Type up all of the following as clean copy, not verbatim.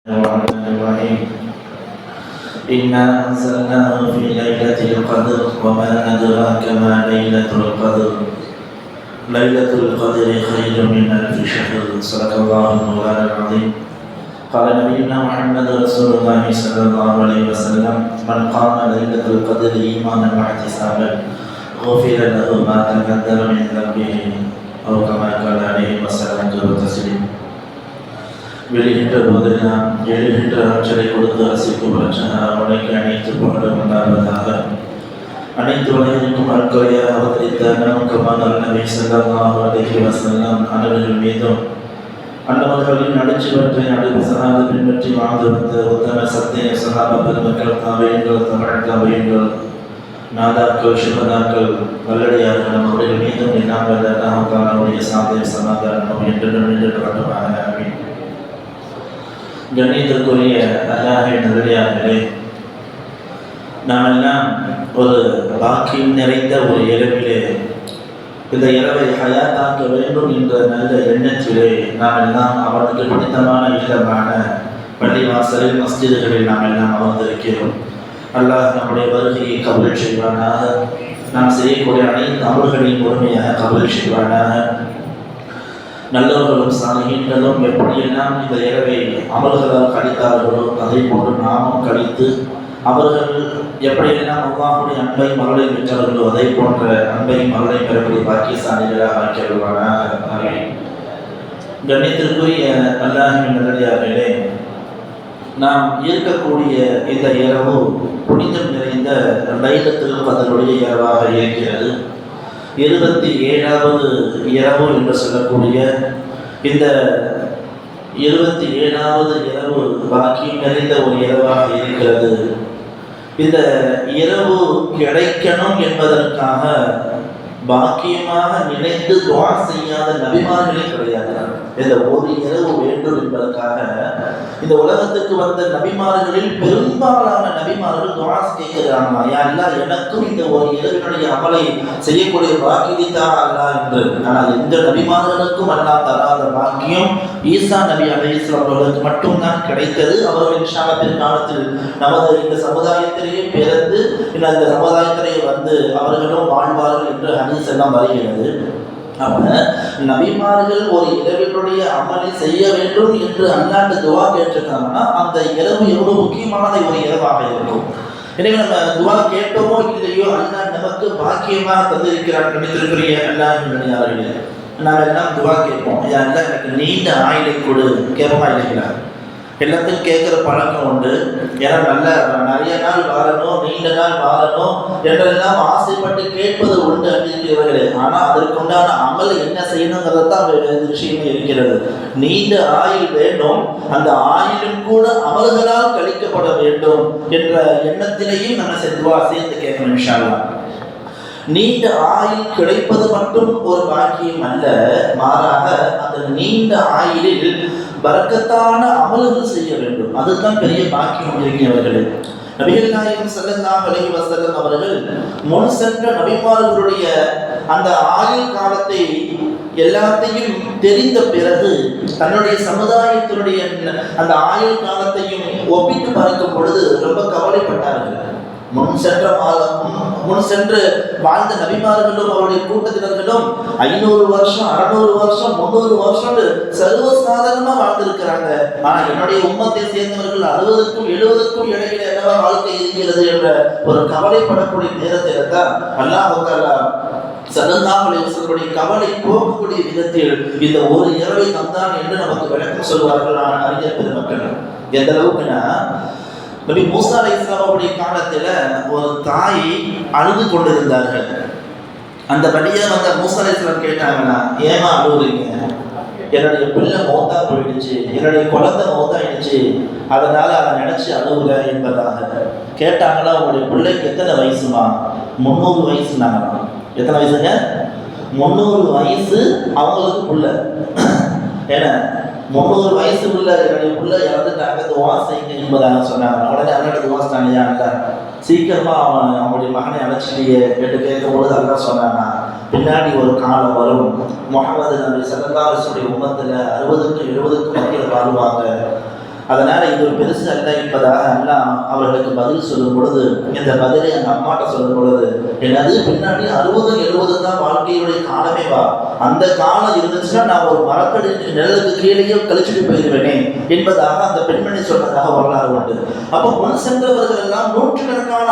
الرحمن الرحيم إنا أنزلناه في ليلة القدر وما أدراك ما ليلة القدر ليلة القدر خير من ألف شهر صدق الله مولانا العظيم قال نبينا محمد رسول الله صلى الله عليه وسلم من قام ليلة القدر إيمانا واحتسابا غفر له ما تقدم من ذنبه أو كما قال عليه الصلاة والسلام வெளியிட்ட போதெல்லாம் எழுகின்ற ஆற்றலை கொடுத்து அரசிக்கும் அவனுக்கு அனைத்து பாடம் உண்டாவதாக. அனைத்து உலகிற்கும் அற்கொலையாக அவதரித்த நமக்குமான நபி ஸல்லல்லாஹு அலைஹி வஸல்லம் அனைவர்கள் மீதும் அன்னவர்களின் நடுச்சுவற்றை நடுவசனாக பின்பற்றி வாழ்ந்து வந்த உத்தம சத்திய சகாப பெருமக்கள் தாவையங்கள் தமிழ் தாவையங்கள் நாதாக்கள் சுகதாக்கள் வல்லடையார்கள் நம்முடைய மீதும் இல்லாமல் அவனுடைய சாந்தை சமாதானம் என்று நின்று கட்டுமாக. கண்ணியத்திற்குரிய அல்லாஹ்வின் நல்லடியார்களே, நாமெல்லாம் ஒரு பாக்கியம் நிறைந்த ஒரு இரவிலே இந்த இரவை ஹயாத்தாக்க வேண்டும் என்ற நல்ல எண்ணத்திலே நாம் எல்லாம் அவனுக்கு பிடித்தமான இல்லமான பள்ளிவாசலில் மஸ்ஜிதுகளில் நாம் எல்லாம் அமர்ந்திருக்கிறோம். அல்லாஹ் நம்முடைய வருகையை கபூல் செய்வானாக. நாம் செய்யக்கூடிய அனைத்து அமல்களையும் முழுமையாக கபூல் செய்வானாக. நல்லவர்களும் சாலிஹீன்களும் எப்படியெல்லாம் இந்த இரவை அமல்களால் கழித்தார்களோ அதை போன்று நாமும் கழித்து அவர்கள் எப்படியெல்லாம் அல்லாஹ்வுடைய அன்பை மகளை பெற்றார்களோ அதை போன்ற அன்பை மகளை பெறக்கூடிய பாக்கியசாலிகளாக ஆக்கியவர்களாக. கண்ணியத்திற்குரிய அல்லாஹ்வின் நல்லடியார்களே, நாம் இருக்கக்கூடிய இந்த இரவு புனிதம் நிறைந்த லைலத்துல் கத்ருடைய இரவாக இருக்கிறது. 27வது இரவு என்று சொல்லக்கூடிய இந்த 27வது இரவு பாக்கியம் நிறைந்த ஒரு இரவாக இருக்கிறது. இந்த இரவு கிடைக்கணும் என்பதற்காக பாக்கியமாக நினைத்து துஆ செய்யாத நபிமார்களே கிடையாது. இந்த ஒரு இரவு வேண்டும் என்பதற்காக இந்த உலகத்துக்கு வந்த நபிமார்களில் பெரும்பாலான நபிமார்கள் துஆ கேட்கிறாங்க, யா அல்லாஹ் எனக்கும் இந்த ஒரு இரவினுடைய அமலை செய்யக்கூடிய பாக்கியத்தை அல்லாஹ் என்று. ஆனால் எந்த நபிமார்களுக்கும் அல்லாஹ் தராத பாக்கியம் ஈசா நபி அலைஹிஸ்ஸலாம் அவர்களுக்கு மட்டும்தான் கிடைத்தது. அவர்கள் இன்ஷா அல்லாஹ் பிற்காலத்தில் நமது இந்த சமுதாயத்திலேயே பிறந்து இந்த சமுதாயத்திலேயே வந்து அவர்களும் வாழ்வார்கள் என்று ஹதீஸ் எல்லாம் வருகிறது. அப்ப நபிமார்கள் ஒரு இரவினுடைய அமலை செய்ய வேண்டும் என்று அல்லாஹ்ட்ட துஆ கேட்டிருக்காங்கன்னா அந்த இரவு எவ்வளவு முக்கியமான ஒரு இரவாக இருக்கும். எனவே நம்ம துஆ கேட்டோமோ இல்லையோ அல்லாஹ் நமக்கு பாக்கியமாக தந்திருக்கிறார். கணித்திருக்கிற அல்லாஹ்வின் நல்லடியார்களே, நாம் எல்லாம் துஆ கேட்போம், யா அல்லாஹ் எனக்கு நீண்ட ஆயுளை கொடு கேட்போமா இல்லைங்களா? எல்லாத்தையும் கேட்குற பழக்கம் உண்டு. ஏன்னா நிறைய நாள் வாழணும், நீண்ட நாள் வாழணும் என்றெல்லாம் ஆசைப்பட்டு கேட்பது உண்டு அப்படிங்கிறவர்களே. ஆனால் அதற்குண்டான அமல் என்ன செய்யணுங்கிறதான் விஷயமே இருக்கிறது. நீண்ட ஆயுள் வேண்டும், அந்த ஆயுளும் கூட அமல்களால் கழிக்கப்பட வேண்டும் என்ற எண்ணத்திலேயும் நம்ம சேர்ந்து கேட்கணும். இன்ஷா அல்லாஹ் நீண்ட ஆயுள் கிடைப்பது மட்டும் ஒரு பாக்கியம் அல்ல, மாறாக அந்த நீண்ட ஆயுளில் பரக்கத்தான அமல்கள் செய்ய வேண்டும். அதுதான் பெரிய பாக்கியம் இருக்கிறவர்களே. நபிகள் நாயகம் ஸல்லல்லாஹு அலைஹி வஸல்லம் அவர்கள் முன் சென்ற நபிமார்களுடைய அந்த ஆயுள் காலத்தை எல்லாத்தையும் தெரிந்த பிறகு தன்னுடைய சமுதாயத்தினுடைய அந்த ஆயுள் காலத்தையும் ஒப்பிட்டு பார்க்கும் பொழுது ரொம்ப கவலைப்பட்டார்கள். முன் சென்று வாழ்ந்த நபிமார்களும் அவருடைய கூட்டத்தினர்களும் 500 வருஷம் 600 வருஷம் 300 வருஷம் சர்வசாதாரணமா வாழ்ந்திருக்கிறாங்க. ஆனா என்னுடைய உம்மத்தை சேர்ந்தவர்கள் 60க்கும் 70க்கும் இடையில என்னவா வாழ்க்கை இருக்கிறது என்ற ஒரு கவலைப்படக்கூடிய நேரத்தில் தான் அல்லாஹ் தஆலா ஸல்லல்லாஹு அலைஹி வஸல்லம் கவலை போக்கக்கூடிய விதத்தில் இந்த ஒரு இரவை தந்தான் என்று நமக்கு விளக்கம் சொல்வார்கள் அறிஞர் பெருமக்கள். எந்த அளவுக்குன்னா, நபி மூசா அலைஹிஸ்ஸலாம் அவருடைய காலத்தில் ஒரு தாய் அழுது கொண்டிருந்தார்கள். அந்த வழியாக வந்த மூசா அலைஹிஸ்ஸலாம் கேட்டாங்கன்னா, ஏமா அழுகுறீங்க? என்னுடைய பிள்ளை மௌத்தா போயிடுச்சு, என்னுடைய குழந்தை மௌத்தாயிடுச்சு, அதனால அதை நினைச்சு அழுகுற என்பதாக கேட்டாங்களா. உங்களுடைய பிள்ளைக்கு எத்தனை வயசுமா? 300 வயசுனாங்களாம். எத்தனை வயசுங்க? 300 வயசு அவங்களுக்கு பிள்ளை. ஏன்னா 300 வயசு உள்ள என்னுடைய பிள்ளை இறந்துட்டாங்க, துஆ செய்யுங்க என்பதாக சொன்னாங்க. உடனே அல்லாஹ் துஆ செய்யா சீக்கிரமா அவங்களுடைய மகனை அழைச்சிட்டியே என்று கேட்கும்பொழுது அல்லாஹ் சொன்னாங்க, பின்னாடி ஒரு காலம் வரும், முஹம்மது நபி ஸல்லல்லாஹு அலைஹி வஸல்லம் உம்மத்தில் 60க்கும் 70க்கும் மத்தியில் வாழ்வாங்க. அதனால இது ஒரு பெருசு அல்ல என்பதாக அல்லாஹ் அவர்களுக்கு பதில் சொல்லும் பொழுது, இந்த பதிலை அந்த அம்மாட்ட சொல்லும் பொழுது, என்னது பின்னாடி 60-70 தான் வாழ்க்கையுடைய காலமே வா, அந்த காலம் இருந்துச்சுன்னா நான் ஒரு மரக்கடி நிழலுக்கு கீழேயே கழிச்சுட்டு போயிருவேனே என்பதாக அந்த பெண்மணி சொன்னதாக வரலாறு உண்டு. அப்போ முன் சென்றவர்கள் எல்லாம் நூற்றுக்கணக்கான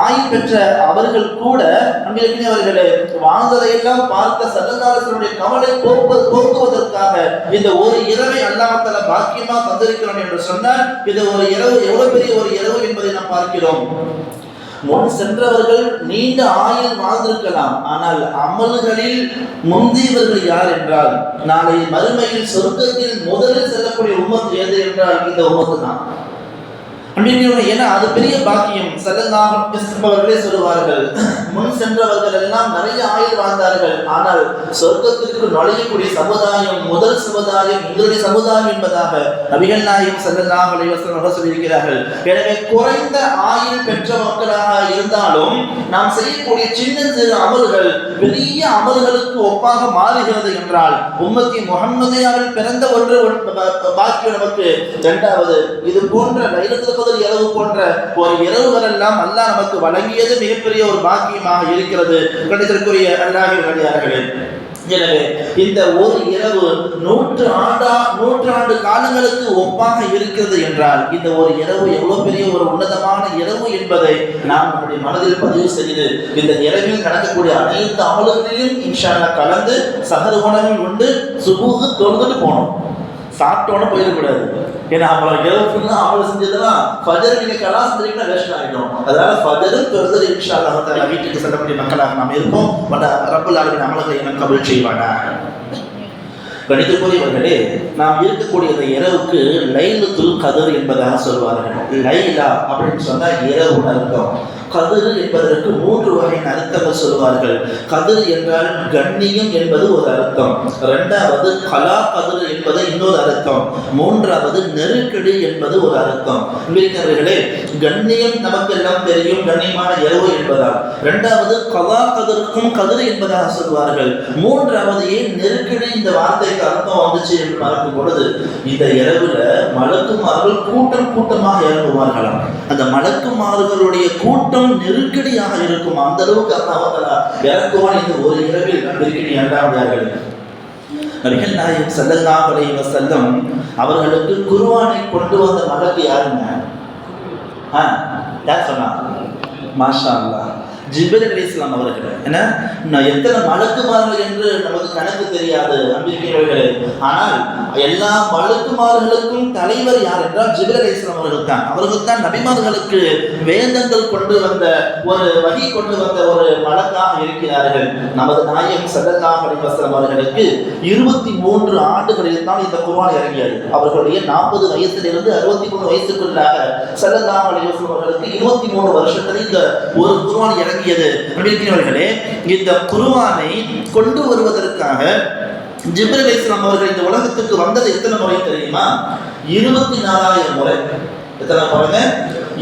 ஆயுள் பெற்ற அவர்கள் கூட அன்பிற்குரிய அவர்களை வாழ்ந்ததையெல்லாம் பார்த்த சல்லல்லாஹு கவலை போக்குவதற்காக இந்த ஒரு இரவை அல்லாஹ் தஆலா பாக்கியமா தந்திருக்கிறான் என்று சொன்னால், இது ஒரு இரவு எவ்வளவு பெரிய ஒரு இரவு என்பதை நாம் பார்க்கிறோம். முன் சென்றவர்கள் நீண்ட ஆயுள் வாழ்ந்திருக்கலாம், ஆனால் அமல்களில் முந்தியவர்கள் யார் என்றால், நாளை மறுமையில் சொர்க்கத்தில் முதலில் செல்லக்கூடிய உம்மத்து எது என்றால் இந்த உம்மத்து தான். ஏன்னா அது பெரிய பாக்கியம். அவர்களே சொல்லுவார்கள், முன் சென்றவர்கள் எல்லாம் நிறைய ஆயுள் வாழ்ந்தார்கள், ஆனால் சொர்க்கத்திற்கு நுழையக்கூடிய சமுதாயம் முதல் சமுதாயம் எங்களுடைய சமுதாயம் என்பதாக நபிகள் நாயகம் ஸல்லல்லாஹு அலைஹி வஸல்லம் சொல்லியிருக்கிறார்கள். எனவே குறைந்த ஆயுள் பெற்ற மக்களாக இருந்தாலும் நாம் செய்யக்கூடிய சின்ன சிறு அமல்கள் பெரிய அமல்களுக்கு ஒப்பாக மாறுகிறது என்றால், உம்மத்தி முஹம்மதியாவில் பிறந்த ஒன்று பாக்கியம் நமக்கு. இரண்டாவது, இது போன்ற லைலத்துல் இரவு போன்ற ஒரு இரவுகள் எல்லாம் அல்லாஹ் நமக்கு வழங்கியது மிகப்பெரிய ஒரு பாக்கியமாக இருக்கிறது. கணிதற்குரிய அல்லாஹ்வின் அடியார்களே, எனவே இந்த ஒரு இரவு 100 காலங்களுக்கு ஒப்பாக இருக்கிறது என்றால், இந்த ஒரு இரவு எவ்வளவு பெரிய ஒரு உன்னதமான இரவு என்பதை நாம் நம்முடைய மனதில் பதிவு செய்து, இந்த இரவில் நடக்கக்கூடிய அனைத்து அமல்களிலும் இன்ஷா அல்லாஹ் கலந்து சஹர் உணவில் உண்டு சுபூஹ் தொழுதுட்டு போகணும். சாப்பிட்டோன்னு போயிடக்கூடாது. ஏன்னா அவங்கள இரவு ஃபுல்லாக அமல் செஞ்சதெல்லாம் ஃபஜர் நீங்கள் கலாம் செஞ்சீங்கன்னா வேஸ்ட் ஆகிடும். அதனால ஃபஜரும் தொழுதல் இன்ஷா அல்லாஹ் தஆலா வீட்டுக்கு செல்லக்கூடிய மக்களாக நாம் இருப்போம். ரப்பல் ஆலமீன் அமல்களை எனக்கு கபூல் செய்வானாக. கணிதக்குரியவர்களே, நாம் இருக்கக்கூடிய இந்த இரவுக்கு லைலத்துல் கத்ர் என்பதாக சொல்வார்கள். லைலா அப்படின்னு சொன்னா இரவு அர்த்தம். கதிர் என்பதற்கு 3 வகையின் அர்த்தங்கள் சொல்வார்கள். கதிர் என்றால் கண்ணியம் என்பது ஒரு அர்த்தம், இரண்டாவது கலா கதிர் என்பது இன்னொரு அர்த்தம், மூன்றாவது நெருக்கடி என்பது ஒரு அர்த்தம். இருக்கிறவர்களே, கண்ணியம் நமக்கு எல்லாம் தெரியும், கண்ணியமான இரவு என்பதால். இரண்டாவது கலா கதிர்க்கும் கதிர் என்பதாக சொல்வார்கள். மூன்றாவது ஏன் நெருக்கடி இந்த வார்த்தைக்கு அர்த்தம் வந்துச்சு என்று பார்க்கும் பொழுது, இந்த இரவுல மலக்குமார்கள் கூட்டம் கூட்டமாக இறங்குவார்களாம். அந்த மலக்குமார்களுடைய கூட்டம் நெருக்கடியாக இருக்கும். அந்த அளவுக்கு அல்லாஹ் இறக்குவான் இந்த ஒரு இரவில். நம்பிக்கை இரண்டாவதார்கள் நபிகள் நாயகம் ஸல்லல்லாஹு அலைஹி வஸல்லம் அவர்களுக்கு குர்ஆனை கொண்டு வந்த மலக்கு யாருங்க? யார் சொன்னா? மாஷா அல்லாஹ், ஜிப்ரீல் அலைஹிஸ்ஸலாம் அவர்கள். ஏன்னா எத்தனை மலக்குமார்கள் என்று நமக்கு கணக்கு தெரியாது அன்பிற்கிறவர்களே. ஆனால் எல்லா மலக்குமார்களுக்கும் தலைவர் யார் என்றால் ஜிப்ரீல் அலைஹிஸ்ஸலாம் அவர்கள் தான். அவர்கள் தான் நபிமார்களுக்கு வேதங்கள் கொண்டு வந்த ஒரு வகி கொண்டு வந்த ஒரு மலக்காக இருக்கிறார்கள். நமது நாயகம் ஸல்லல்லாஹு அலைஹி வஸல்லம் அவர்களுக்கு 23 ஆண்டுகளில் தான் இந்த குர்ஆன் இறங்கியது. அவர்களுடைய 40 வயசிலிருந்து 63 வயசுக்குள்ளாக ஸல்லல்லாஹு அலைஹி வஸல்லம் அவர்களுக்கு 23 வருஷத்தில் இந்த ஒரு குர்ஆன் இறங்கியது. அன்பிற்கிறவர்களே, இந்த குர்ஆனை கொண்டு வருவதற்காக ஜிப்ரீல் அலைஹிஸ்ஸலாம் அவர்கள் இந்த உலகத்துக்கு வந்தது எத்தனை முறை தெரியுமா? 24,000 முறை. எத்தனை முறைங்க?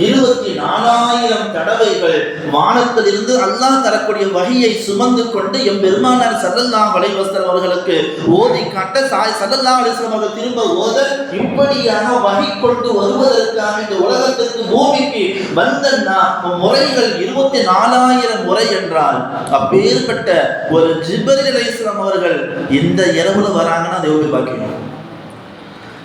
24,000 தடவைகள் வானத்திலிருந்து அல்லாஹ் தரக்கூடிய வஹியை சுமந்து கொண்டு எம் பெருமானார் ஸல்லல்லாஹு அலைஹி வஸல்லம் அவர்களுக்கு ஓதி காட்ட ஸல்லல்லாஹு அலைஹி வஸல்லம் அவர்கள் திரும்ப ஓத, இப்படியாக வஹி கொண்டு வருவதற்காக இந்த உலகத்திற்கு பூமிக்கு வந்த முறைகள் 24,000 முறை என்றால், அப்பேற்பட்ட ஒரு ஜிப்ரீல் அலைஹிஸ்ஸலாம் அவர்கள் இந்த இரவுல வராங்கன்னா அதை எப்படி பார்க்கணும்?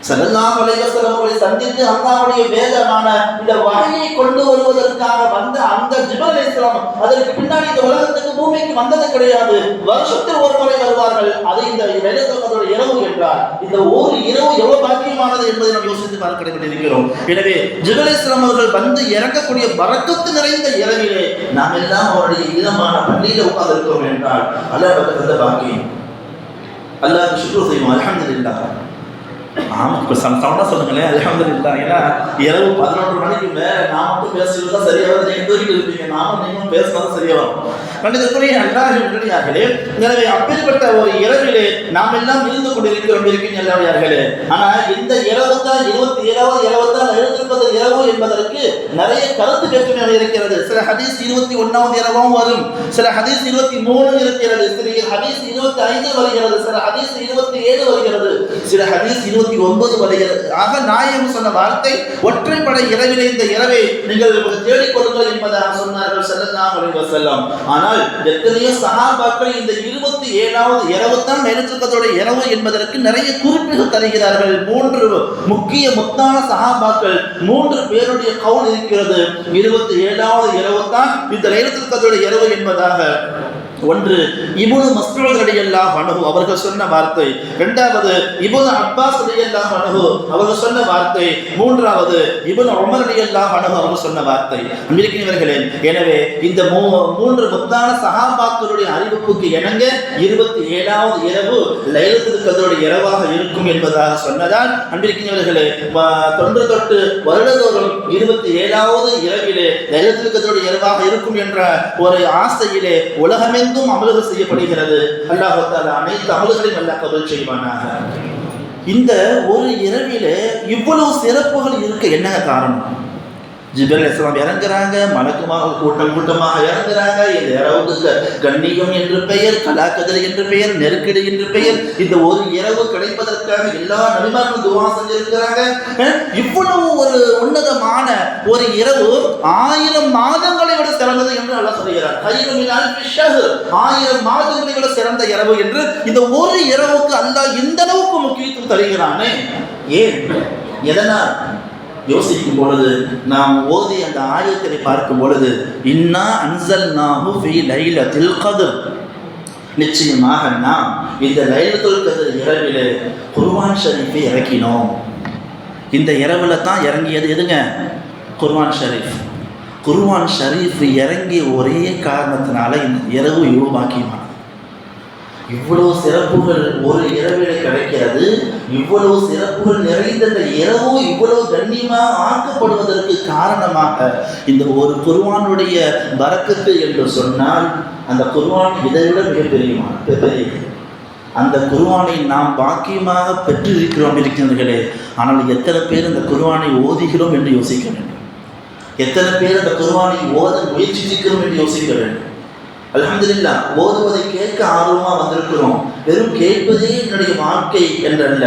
ஸல்லல்லாஹு அலைஹி வஸல்லம் அவர்களை சந்தித்து அல்லாஹ்வுடைய வேதமான இந்த வஹியை கொண்டு வருவதற்காக வந்த அந்த ஜிப்ரீல் அலைஹிஸ்ஸலாம் அதற்கு பின்னாடி இந்த உலகத்துக்கு பூமிக்கு வந்தது கிடையாது. வருஷத்தில் ஒரு முறை வருவார்கள். அது இந்த லைலத்துல் கத்ர் இரவு என்றால், இந்த ஒரு இரவு எவ்வளவு பாக்கியமானது என்பதை நாம் யோசித்து பார்க்க வேண்டியிருக்கிறோம். எனவே ஜிப்ரீல் அலைஹிஸ்ஸலாம் அவர்கள் வந்து இறங்கக்கூடிய பரக்கத்து நிறைந்த இரவிலே நாம் எல்லாம் அவருடைய இதமான பள்ளியில் உட்கார்ந்து இருக்கிறோம் என்றால் அல்லாஹ் நமக்கு தந்த பாக்கியம். அல்லாஹ்வுக்கு ஷுக்ர் செய்வோம். அல்ஹம்துலில்லாஹ். ஆமாம், சவுண்டா சொல்லுங்களேன் அல்ஹம்துலில்லாஹ். ஏன்னா இரவு 11 மணிக்கு மேலே நான் மட்டும் பேசுறது தான் சரியா வரும். நீங்கள் தூக்கிட்டு இருப்பீங்க, நானும் நீங்களும் பேசுனதும் சரியா வரும். கண்டிப்பாக அல்லாஹ்வின். எனவே அப்பேற்பட்ட ஒரு இரவிலே நாம் எல்லாம் இருந்து கொண்டிருக்கிறோம் இருக்கீங்க அல்லாஹ்வின். ஆனால் இந்த இரவு தான் 27 லைலத்துல் கத்ர் இரவு என்பதற்கு நிறைய கருத்து வேற்றுமை இருக்கிறது. சில ஹதீஸ் 21வது இரவும் வரும், சில ஹதீஸ் 23 இருக்கிறது, சில ஹதீஸ் 25 வருகிறது, சில ஹதீஸ் 27 வருகிறது, சில ஹதீஸ் 29 வருகிறது. ஆக நாயகம் சொன்ன வார்த்தை ஒற்றைப்படை இரவிலே இந்த இரவை நீங்கள் தேடிக் கொள்ளுங்கள் என்பதாக சொன்னார்கள் ஸல்லல்லாஹு அலைஹி வஸல்லம். ஆனால் எத்தனையோ சஹாபாக்கள் இந்த 27வது இரவு தான் லைலத்துல் கத்ருடைய இரவு என்பதற்கு நிறைய குறிப்புகள் தருகிறார்கள். 3 முக்கிய முத்தான சஹாபாக்கள் 3 பேருடைய கவுல் இருக்கிறது. 27வது இரவு தான் இந்த லைலத்துல் கத்ருடைய இரவு என்பதாக. ஒன்று இப்னு மஸ்ஊத் ரலியல்லாஹு அன்ஹு அவர்கள் சொன்ன வார்த்தை, இரண்டாவது இப்னு அப்பாஸ் ரலியல்லாஹு அன்ஹு அவர்கள் சொன்ன வார்த்தை, மூன்றாவது இப்னு உமர் ரலியல்லாஹு அன்ஹு அவர்கள் சொன்ன வார்த்தை. அன்பிற்கினியவர்களே, எனவே இந்த 3 முத்தான சஹாபாக்களுடைய அறிவிப்புக்கு இணங்க 27வது இரவு லைலத்துல் கத்ருடைய இரவாக இருக்கும் என்பதாக சொன்னதால் அன்பிற்கினியவர்களே, தொன்று தொட்டு வருடந்தோறும் 27வது இரவிலே லைலத்துல் கத்ருடைய இரவாக இருக்கும் என்ற ஒரு ஆசையிலே உலகமே அமல்கள் செய்யப்படுகிறது. அல்லாஹ் தஆலா அனைத்து அமல்களையும் அல்லாஹ் கபூல் செய்வானாக. இந்த ஒரு இரவிலே இவ்வளவு சிறப்புகள் இருக்க என்ன காரணம்? ஜிப்ரீல் அலைஹிஸ்ஸலாம் இறங்குறாங்க, மலக்குமார்கள் கூட்டம் கூட்டமாக இறங்குறாங்க. இந்த இரவுக்கு கண்ணியம் என்று பெயர், கலாக்கதிர் என்று பெயர், நெருக்கடி என்று பெயர். இந்த ஒரு இரவு கிடைப்பதற்காக எல்லா நபிமார்களும் துஆ செஞ்சிருக்கிறாங்க. இவ்வளவு ஒரு உன்னதமான ஒரு இரவு 1000 மாதங்களை விட சிறந்தது என்று அல்லாஹ் சொல்கிறார். கைரு மின் அல்ஃபி ஷஹர், 1000 மாதங்களை விட சிறந்த இரவு என்று இந்த ஒரு இரவுக்கு அல்லாஹ் இந்த அளவுக்கு முக்கியத்துவம் தருகிறானே. ஏன், எதனால் யோசிக்கும் பொழுது, நாம் ஓதி அந்த ஆயத்தை பார்க்கும் பொழுது, இன்னா அன்ஸல்நாஹு ஃபீ லைலத்தில் கத்ர், நிச்சயமாக நாம் இந்த லைலத்துல் கத்ர் இரவிலே குர்ஆன் ஷரீஃபை இறக்கினோம். இந்த இரவுல தான் இறங்கியது எதுங்க? குர்ஆன் ஷரீஃப். குர்ஆன் ஷரீஃப் இறங்கிய ஒரே காரணத்தினால இந்த இரவு இவ்வளவு பாக்கியமானது. இவ்வளவு சிறப்புகள் ஒரு இரவிலே கிடைக்கிறது. இவ்வளவு சிறப்புகள் நிறைந்த இந்த இரவு இவ்வளவு கண்ணியமாக ஆக்கப்படுவதற்கு காரணமாக இந்த ஒரு குர்ஆனுடைய பரக்கத்து என்று சொன்னால், அந்த குர்ஆன் இதைவிட மிகப்பெரியது. அந்த குர்ஆனை நாம் பாக்கியமாக பெற்றிருக்கிறோம் இருக்கிறீர்களே. ஆனால் எத்தனை பேர் இந்த குர்ஆனை ஓதுகிறோம் என்று யோசிக்க வேண்டும். எத்தனை பேர் அந்த குர்ஆனை ஓத முயற்சிக்கிறோம் என்று யோசிக்க வேண்டும். அல்ஹம்துலில்லாஹ், ஓதுவதை கேட்க ஆர்வமா வந்திருக்கிறோம். வெறும் கேட்பதே என்னுடைய வாழ்க்கை என்றல்ல,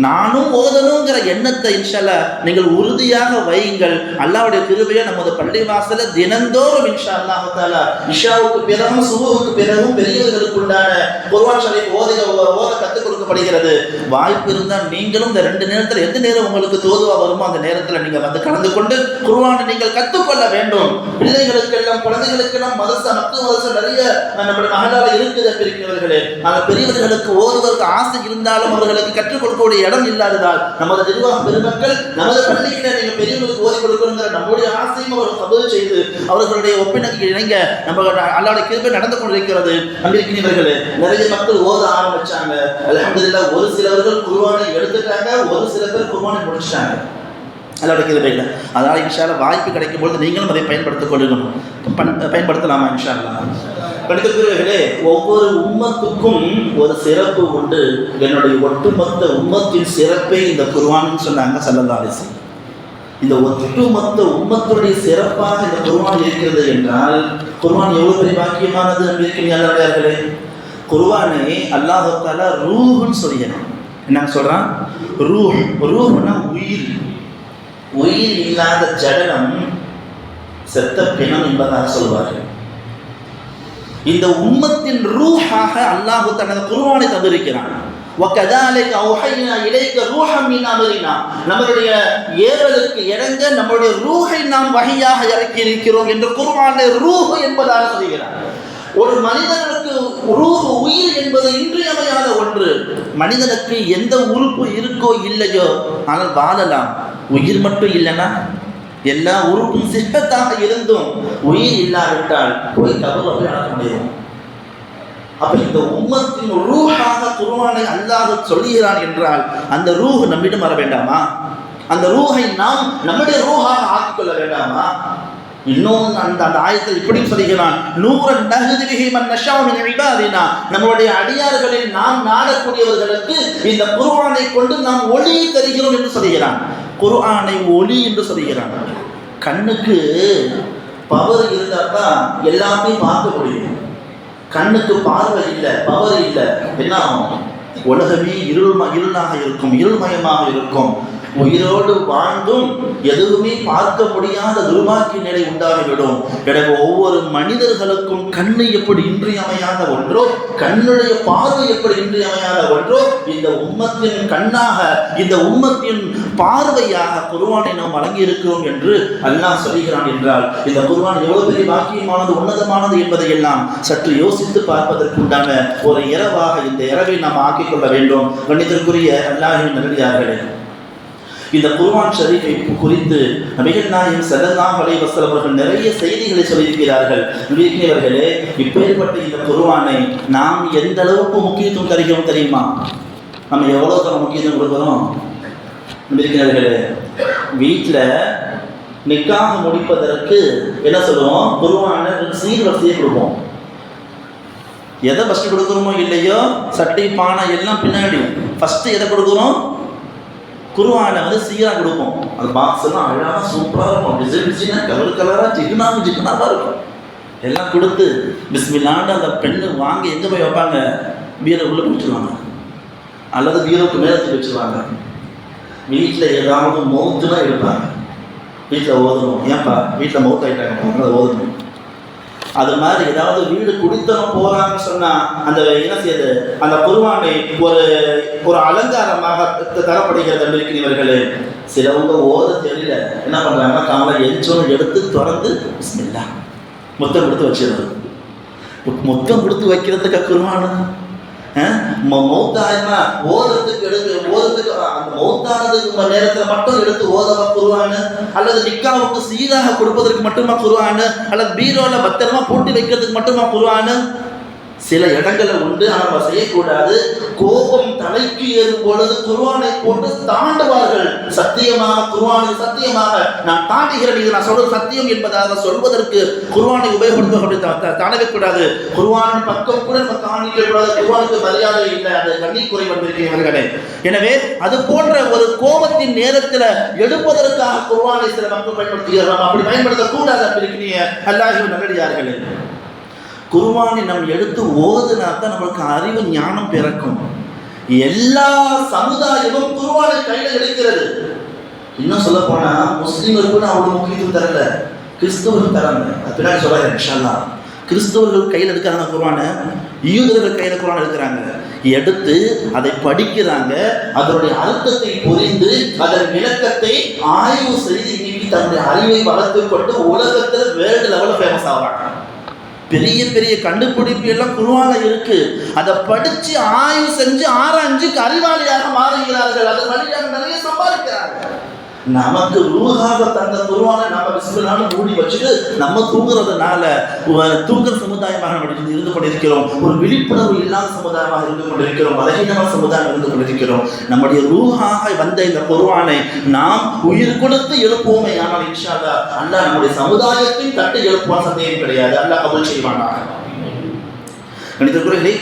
நானும் ஓதணுங்கிற எண்ணத்தை இன்ஷா அல்லாஹ் நீங்கள் உறுதியாக வையுங்கள். அல்லாஹ்வுடைய கிருபையை நமது பள்ளிவாசல தினந்தோறும் இன்ஷா அல்லாஹ் தஆலா இஷாவுக்கு பிறகும் சுபஹுக்கு பிறகும் பெரியவர்களுக்குண்டான குர்ஆன் ஷரீஃப் ஓத கற்றுக் கொடுக்கப்படுகிறது. வாய்ப்பு இருந்தால் நீங்களும் இந்த 2 நேரத்தில் எந்த நேரம் உங்களுக்கு தோதுவா வருமோ அந்த நேரத்தில் நீங்கள் வந்து கலந்து கொண்டு குர்ஆனை நீங்கள் கற்றுக்கொள்ள வேண்டும். பிள்ளைகளுக்கெல்லாம், குழந்தைகளுக்கெல்லாம் மதரசா, மக்தூம் மதரசா நிறைய நம்முடைய மஹல்லால இருக்குது இருக்கிறவர்களே. ஆனால் பெரியவர்களுக்கு ஓதுவதற்கு ஆசை இருந்தாலும் அவர்களுக்கு கற்றுக் கொடுக்கக்கூடிய இடம் இல்லாததால் நமது நிர்வாக பெருமக்கள் நமது பள்ளியில நீங்க பெரியவர்களுக்கு ஓதி கொடுக்கணுங்கிற நம்முடைய ஆசையும் அவர்கள் கபூல் செய்து அவர்களுடைய ஒப்பினைக்கு இணங்க நம்ம அல்லாஹ்வுடைய கிருபை நடந்து கொண்டிருக்கிறது. அன்பிற்கினியவர்களே, நிறைய மக்கள் ஓத ஆரம்பிச்சாங்க. அல்ஹம்துலில்லாஹ், ஒரு சிலவர்கள் குர்ஆனை எடுத்துட்டாங்க, ஒரு சில பேர் குர்ஆனை முடிச்சிட்டாங்க. அல்லாஹ்வுடைய கிருபையில. அதனால இன்ஷா அல்லாஹ் வாய்ப்பு கிடைக்கும் பொழுது நீங்களும் அதை பயன்படுத்தலாமா இன்ஷா அல்லாஹ். படித்தவர்களே, ஒவ்வொரு உம்மத்துக்கும் ஒரு சிறப்பு உண்டு. என்னுடைய ஒட்டுமொத்த உம்மத்தின் சிறப்பே இந்த குர்ஆன் சொன்னாங்க ஸல்லல்லாஹு அலைஹி வஸல்லம். இந்த ஒட்டுமொத்த உம்மத்துடைய சிறப்பாக இந்த குர்ஆன் இருக்கிறது என்றால் குர்ஆன் எவ்வளவு பெரிய பாக்கியமானது அப்படின்னு அல்லாஹ்வியார்களே. குர்ஆனை அல்லாஹ் தஆலா ரூஹ்னு சொல்கிறான். என்ன சொல்றான்? ரூஹ்னா உயிர் இல்லாத ஜடலம், செத்த பிணம் என்பதாக சொல்வார்கள். இந்த உம்மத்தின் ரூஹாக அல்லாஹ் தனது குர்ஆனை தந்திருக்கிறான். وَكَذَلِكَ أَوْحَيْنَا إِلَيْكَ رُوحًا مِنْ أَمْرِنَا, நம்மளுடைய ஏவலுக்கு இணங்க நம்முடைய ரூஹை நாம் வஹியாக இறக்கி இருக்கிறோம் என்று குர்ஆனை ரூஹ் என்பதாக சொல்கிறார். ஒரு மனிதனுக்கு ரூஹ், உயிர் என்பது இன்றியமையாத ஒன்று. மனிதனுக்கு எந்த உறுப்பு இருக்கோ இல்லையோ ஆனால் வாழலாம். உயிர் மட்டும் இல்லைன்னா, எல்லா உறுப்பும் சிஹத்தாக இருந்தும் உயிர் இல்லாவிட்டால் போய் கபர்ல போய் அடக்க முடியும். அப்ப இந்த உம்மத்தின் ரூஹாக குர்ஆனை அல்லாஹ் சொல்கிறான் என்றால் அந்த ரூஹ் நம்மிடம் வர வேண்டாமா? அந்த ரூஹை நாம் நம்முடைய ரூஹாக ஆக்கிக்கொள்ள வேண்டாமா? இன்னும் அந்த ஆயத்தில் இப்படி சொல்கிறான், நூரன் நஹ்தி பிஹி மன் நஷாஉ மின் இபாதினா, நம்முடைய அடியார்களில் நாம் நாடக்கூடியவர்களுக்கு இந்த குர்ஆனை கொண்டு நாம் ஒளியை தருகிறோம் என்று சொல்கிறான். குர்ஆனை ஒளி என்று சொல்கிறான். கண்ணுக்கு பவர் இருந்தால் தான் எல்லாத்தையும் பார்க்க முடியும். கண்ணுக்கு பார்வை இல்லை, பவர் இல்லை, என்ன ஆகும்? உலகமே இருளாக இருக்கும், இருள்மயமாக இருக்கும். உயிரோடு வாழ்ந்தும் எதுவுமே பார்க்க முடியாத துர்பாக்கிய நிலை உண்டாகிவிடும். எனவே ஒவ்வொரு மனிதர்களுக்கும் கண்ணு எப்படி இன்றியமையாத ஒன்றோ, கண்ணுடைய பார்வை எப்படி இன்றியமையாத ஒன்றோ, இந்த உம்மத்தின் கண்ணாக, இந்த உம்மத்தின் பார்வையாக குர்ஆனை நாம் வழங்கி இருக்கிறோம் என்று அல்லாஹ் சொல்கிறான் என்றால், இந்த குர்ஆன் எவ்வளவு பெரிய பாக்கியமானது, உன்னதமானது என்பதை எல்லாம் சற்று யோசித்து பார்ப்பதற்குண்டான ஒரு இரவாக இந்த இரவை நாம் ஆக்கிக் கொள்ள வேண்டும். கண்ணியத்திற்குரிய அல்லாஹ்வின் நல்லடியார்களே, இந்த குர்ஆன் ஷரீஃபை குறித்து நபிகள் நாயகம் ஸல்லல்லாஹு அலைஹி வஸல்லம் அவர்கள் நிறைய செய்திகளை சொல்லியிருக்கிறார்கள். நபிகளே, இப்பேற்பட்ட இந்த குர்ஆனை நாம் எந்த அளவுக்கு முக்கியத்துவம் தருகிறோம் தெரியுமா? நம்ம எவ்வளவு முக்கியத்துவம் கொடுக்கிறோம்? நபிகளே, வீட்டில் நிக்காஹ் முடிப்பதற்கு என்ன சொல்லுவோம்? குர்ஆனை சீர்வரிசையை கொடுப்போம். எதை ஃபஸ்ட்டு கொடுக்குறோமோ இல்லையோ, சட்டை பானை எல்லாம் பின்னாடி, ஃபஸ்ட்டு எதை கொடுக்குறோம்? குர்ஆனை சீராக கொடுப்போம். அந்த பாக்ஸ் எல்லாம் அழகாக சூப்பராக இருக்கும், டிசைன் கலராக ஜிகுனாவாக இருக்கும். எல்லாம் கொடுத்து பிஸ்மில்லான்னு அந்த பெண்ணு வாங்கி எங்கே போய் வைப்பாங்க? பீரோ உள்ள வச்சுருவாங்க, அல்லது பீரோவுக்கு மேலே வச்சுருவாங்க. வீட்டில் ஏதாவது மௌத்துனா எடுப்பாங்க, வீட்டில் ஓதணும். ஏன்ப்பா வீட்டில் மௌத்து ஆகிட்டாங்க, அதை ஓதணும். அது மாதிரி ஏதாவது வீடு குடித்தனம் போறாங்கன்னு சொன்னா அந்த என்ன செய்யுது? அந்த குர்ஆனை ஒரு அலங்காரமாக தரப்படுகிறது. இருக்கிறவர்களே, சிலவங்க ஓத தெரியல, என்ன பண்றாங்கன்னா காலை எஞ்சோன்னு எடுத்து திறந்து பிஸ்மில்லா மொத்தம் கொடுத்து வச்சிருது. மொத்தம் கொடுத்து வைக்கிறதுக்கு குர்ஆன் மௌத்தாயினா ஓதத்துக்கு அந்த மௌத்தானதுக்கு நேரத்தில் மட்டும் எடுத்து ஓதவா குர்ஆன், அல்லது நிக்காவுக்கு சீராக கொடுப்பதற்கு மட்டுமா குர்ஆன், அல்லது பீரோல பத்திரமா பூட்டி வைக்கிறதுக்கு மட்டுமா குர்ஆன்? சில இடங்களை உண்டு, ஆனால் செய்யக்கூடாது. கோபம் தலைக்கு ஏறும் பொழுது குர்ஆனை போட்டு தாண்டுவார்கள். சத்தியமாக குர்ஆனை சத்தியமாக நான் தாண்டுகிறேன், இது நான் சொல்றது சத்தியம் என்பதாக சொல்வதற்கு குர்ஆனை உபயோகப்படுத்த தாண்டக்கூடாது. குர்ஆனின் பக்கம் கூட நம்ம காணிக்க கூடாது. குர்ஆனுக்கு மரியாதை இல்லை, அது கண்ணிக்குறை வந்திருக்கிறவர்களே. எனவே அது போன்ற ஒரு கோபத்தின் நேரத்தில் எடுப்பதற்காக குர்ஆனை சில மக்கள் பயன்படுத்துகிறார்கள். அப்படி பயன்படுத்தக்கூடாது. அப்படி இருக்கிறீங்க அல்லாஹ்வின் நல்லடியார்களே, குர்ஆனை நம்ம எடுத்து ஓதுனா தான் நம்மளுக்கு அறிவு ஞானம் பிறக்கும். எல்லா சமுதாயமும் குர்ஆனை கையில் எடுக்கிறது. இன்னும் சொல்ல போனா முஸ்லிம்களுக்கு அவ்வளவு முக்கியத்துவம் தரல, கிறிஸ்தவர்கள் தராங்க. அது பின்னாடி சொல்றாங்க இன்ஷா அல்லாஹ். கிறிஸ்தவர்கள் கையில் எடுக்கிறாங்க குர்ஆனை, யூதர்கள் கையில் குர்ஆன் எடுக்கிறாங்க. எடுத்து அதை படிக்கிறாங்க, அதனுடைய அர்த்தத்தை புரிந்து அதன் விளக்கத்தை ஆய்வு செய்து இன்னைக்கு தன்னுடைய அறிவை வளர்த்து கொண்டு உலகத்தில் வேர்ல்டு லெவலில் ஃபேமஸ் ஆகிறாங்க. பெரிய பெரிய கண்டுபிடிப்பு எல்லாம் குர்ஆன்ல இருக்கு. அதை படிச்சு ஆய்வு செஞ்சு ஆராய்ஞ்சு அறிவாளியாக மாறுகிறார்கள். அது வழியாக நிறைய சம்பாதிக்கிறார்கள். நமக்கு ரூஹாக தந்த குர்ஆனை நம்ம பிஸ்மில்லாஹ்னு மூடி வச்சுட்டு நம்ம தூங்குறதுனால தூங்குற சமுதாயமாக நம்ம இருந்து கொண்டிருக்கிறோம். ஒரு விழிப்புணர்வு இல்லாத சமுதாயமாக இருந்து கொண்டிருக்கிறோம். பலகீனமான சமுதாயம் இருந்து கொண்டிருக்கிறோம். நம்முடைய ரூஹாக வந்த இந்த குர்ஆனை நாம் உயிர் கொடுத்து எழுப்புவோமே, ஆனால் இன்ஷா அல்லாஹ் அல்லாஹ் நம்முடைய சமுதாயத்தின் தட்டு எழுப்புவான், சந்தேகம் கிடையாது. அல்லாஹ் கபூல் செய்வானாக.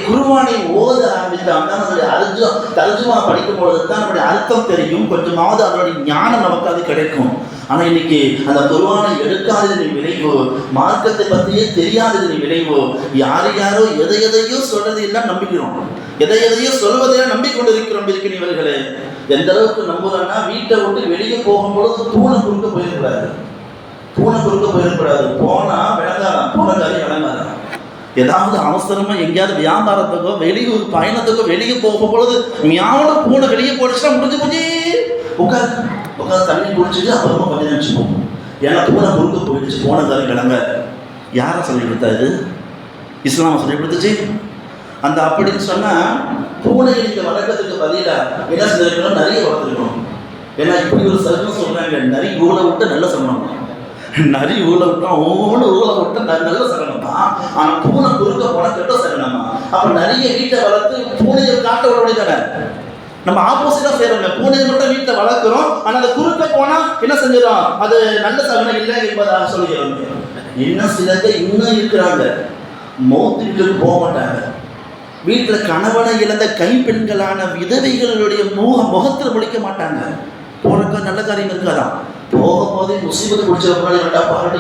குர்ஆனை ஓத ஆரம்பித்தால் தான் அதனுடைய தர்ஜுமா படிக்கும் பொழுது தான் நம்முடைய அர்த்தம் தெரியும், கொஞ்சமாவது அதனுடைய ஞானம் நமக்கு அது கிடைக்கும். ஆனால் இன்னைக்கு அந்த குர்ஆனை எடுக்காததின் விளைவு, மார்க்கத்தை பற்றியே தெரியாததின் விளைவு, யாரோ எதையோ சொல்றது எல்லாம் நம்பிக்கிறோம், எதையோ சொல்வதையெல்லாம் நம்பிக்கொண்டிருக்கிறோம். இருக்கிறவர்களே, எந்த அளவுக்கு நம்புறோம்னா வீட்டை விட்டு வெளியே போகும்பொழுது பூனை குறுக்க போயிடக்கூடாது, போனா விளங்காதான், பூனைக்காரி விளங்காதான். ஏதாவது அவசரமா எங்கேயாவது வியாபாரத்துக்கோ வெளியூர் பயணத்துக்கோ வெளியே போகும் பொழுது மியாவோட பூனை வெளியே போடுச்சுன்னா முடிஞ்சு உட்காந்து தண்ணி குடிச்சிட்டு அப்புறமா கொஞ்சம் நினச்சிப்போம். ஏன்னா பூனை குறுக்க போயிடுச்சு, போனதாரி கிளங்க. யாரை சொல்லி கொடுத்தா? இது இஸ்லாம சொல்லி கொடுத்துச்சு. அந்த அப்படின்னு சொன்னால் பூனை இந்த வழக்கத்துக்கு பதிலாக என்ன செஞ்சிருக்கணும்? நிறைய வளர்த்துருக்கணும். ஏன்னா இப்படி ஒரு சர்வம் சொல்கிறாங்க, நிறைய ஊழ விட்டு நல்ல சொல்லணும், நிறைய ஊழ விட்டா ஊழ விட்டு நல்ல சகனம் தான். ஆனால் பூனை குறுக்க போன கெட்ட சகனமா? அப்போ நிறைய வீட்டை வளர்த்து பூனையை காட்ட விட தானே. நம்ம ஆப்போசிட்டா செய்யறோங்க. பூனையை மட்டும் வீட்டில் வளர்க்குறோம், ஆனால் அந்த குறுக்க போனா என்ன செஞ்சிடும், அது நல்ல சகனம் இல்லை என்பதாக சொல்கிறோம். இன்னும் சிலங்க இன்னும் இருக்கிறாங்க, மௌத்து வீட்டுக்கு போக மாட்டாங்க. வீட்டில் கணவனை இழந்த கைப்பெண்களான விதவைகளுடைய முகத்தில் முழிக்க மாட்டாங்க. போறக்க நல்ல காரியம் இருக்காதான், போகும்போதே முசீபத்து பிடிச்ச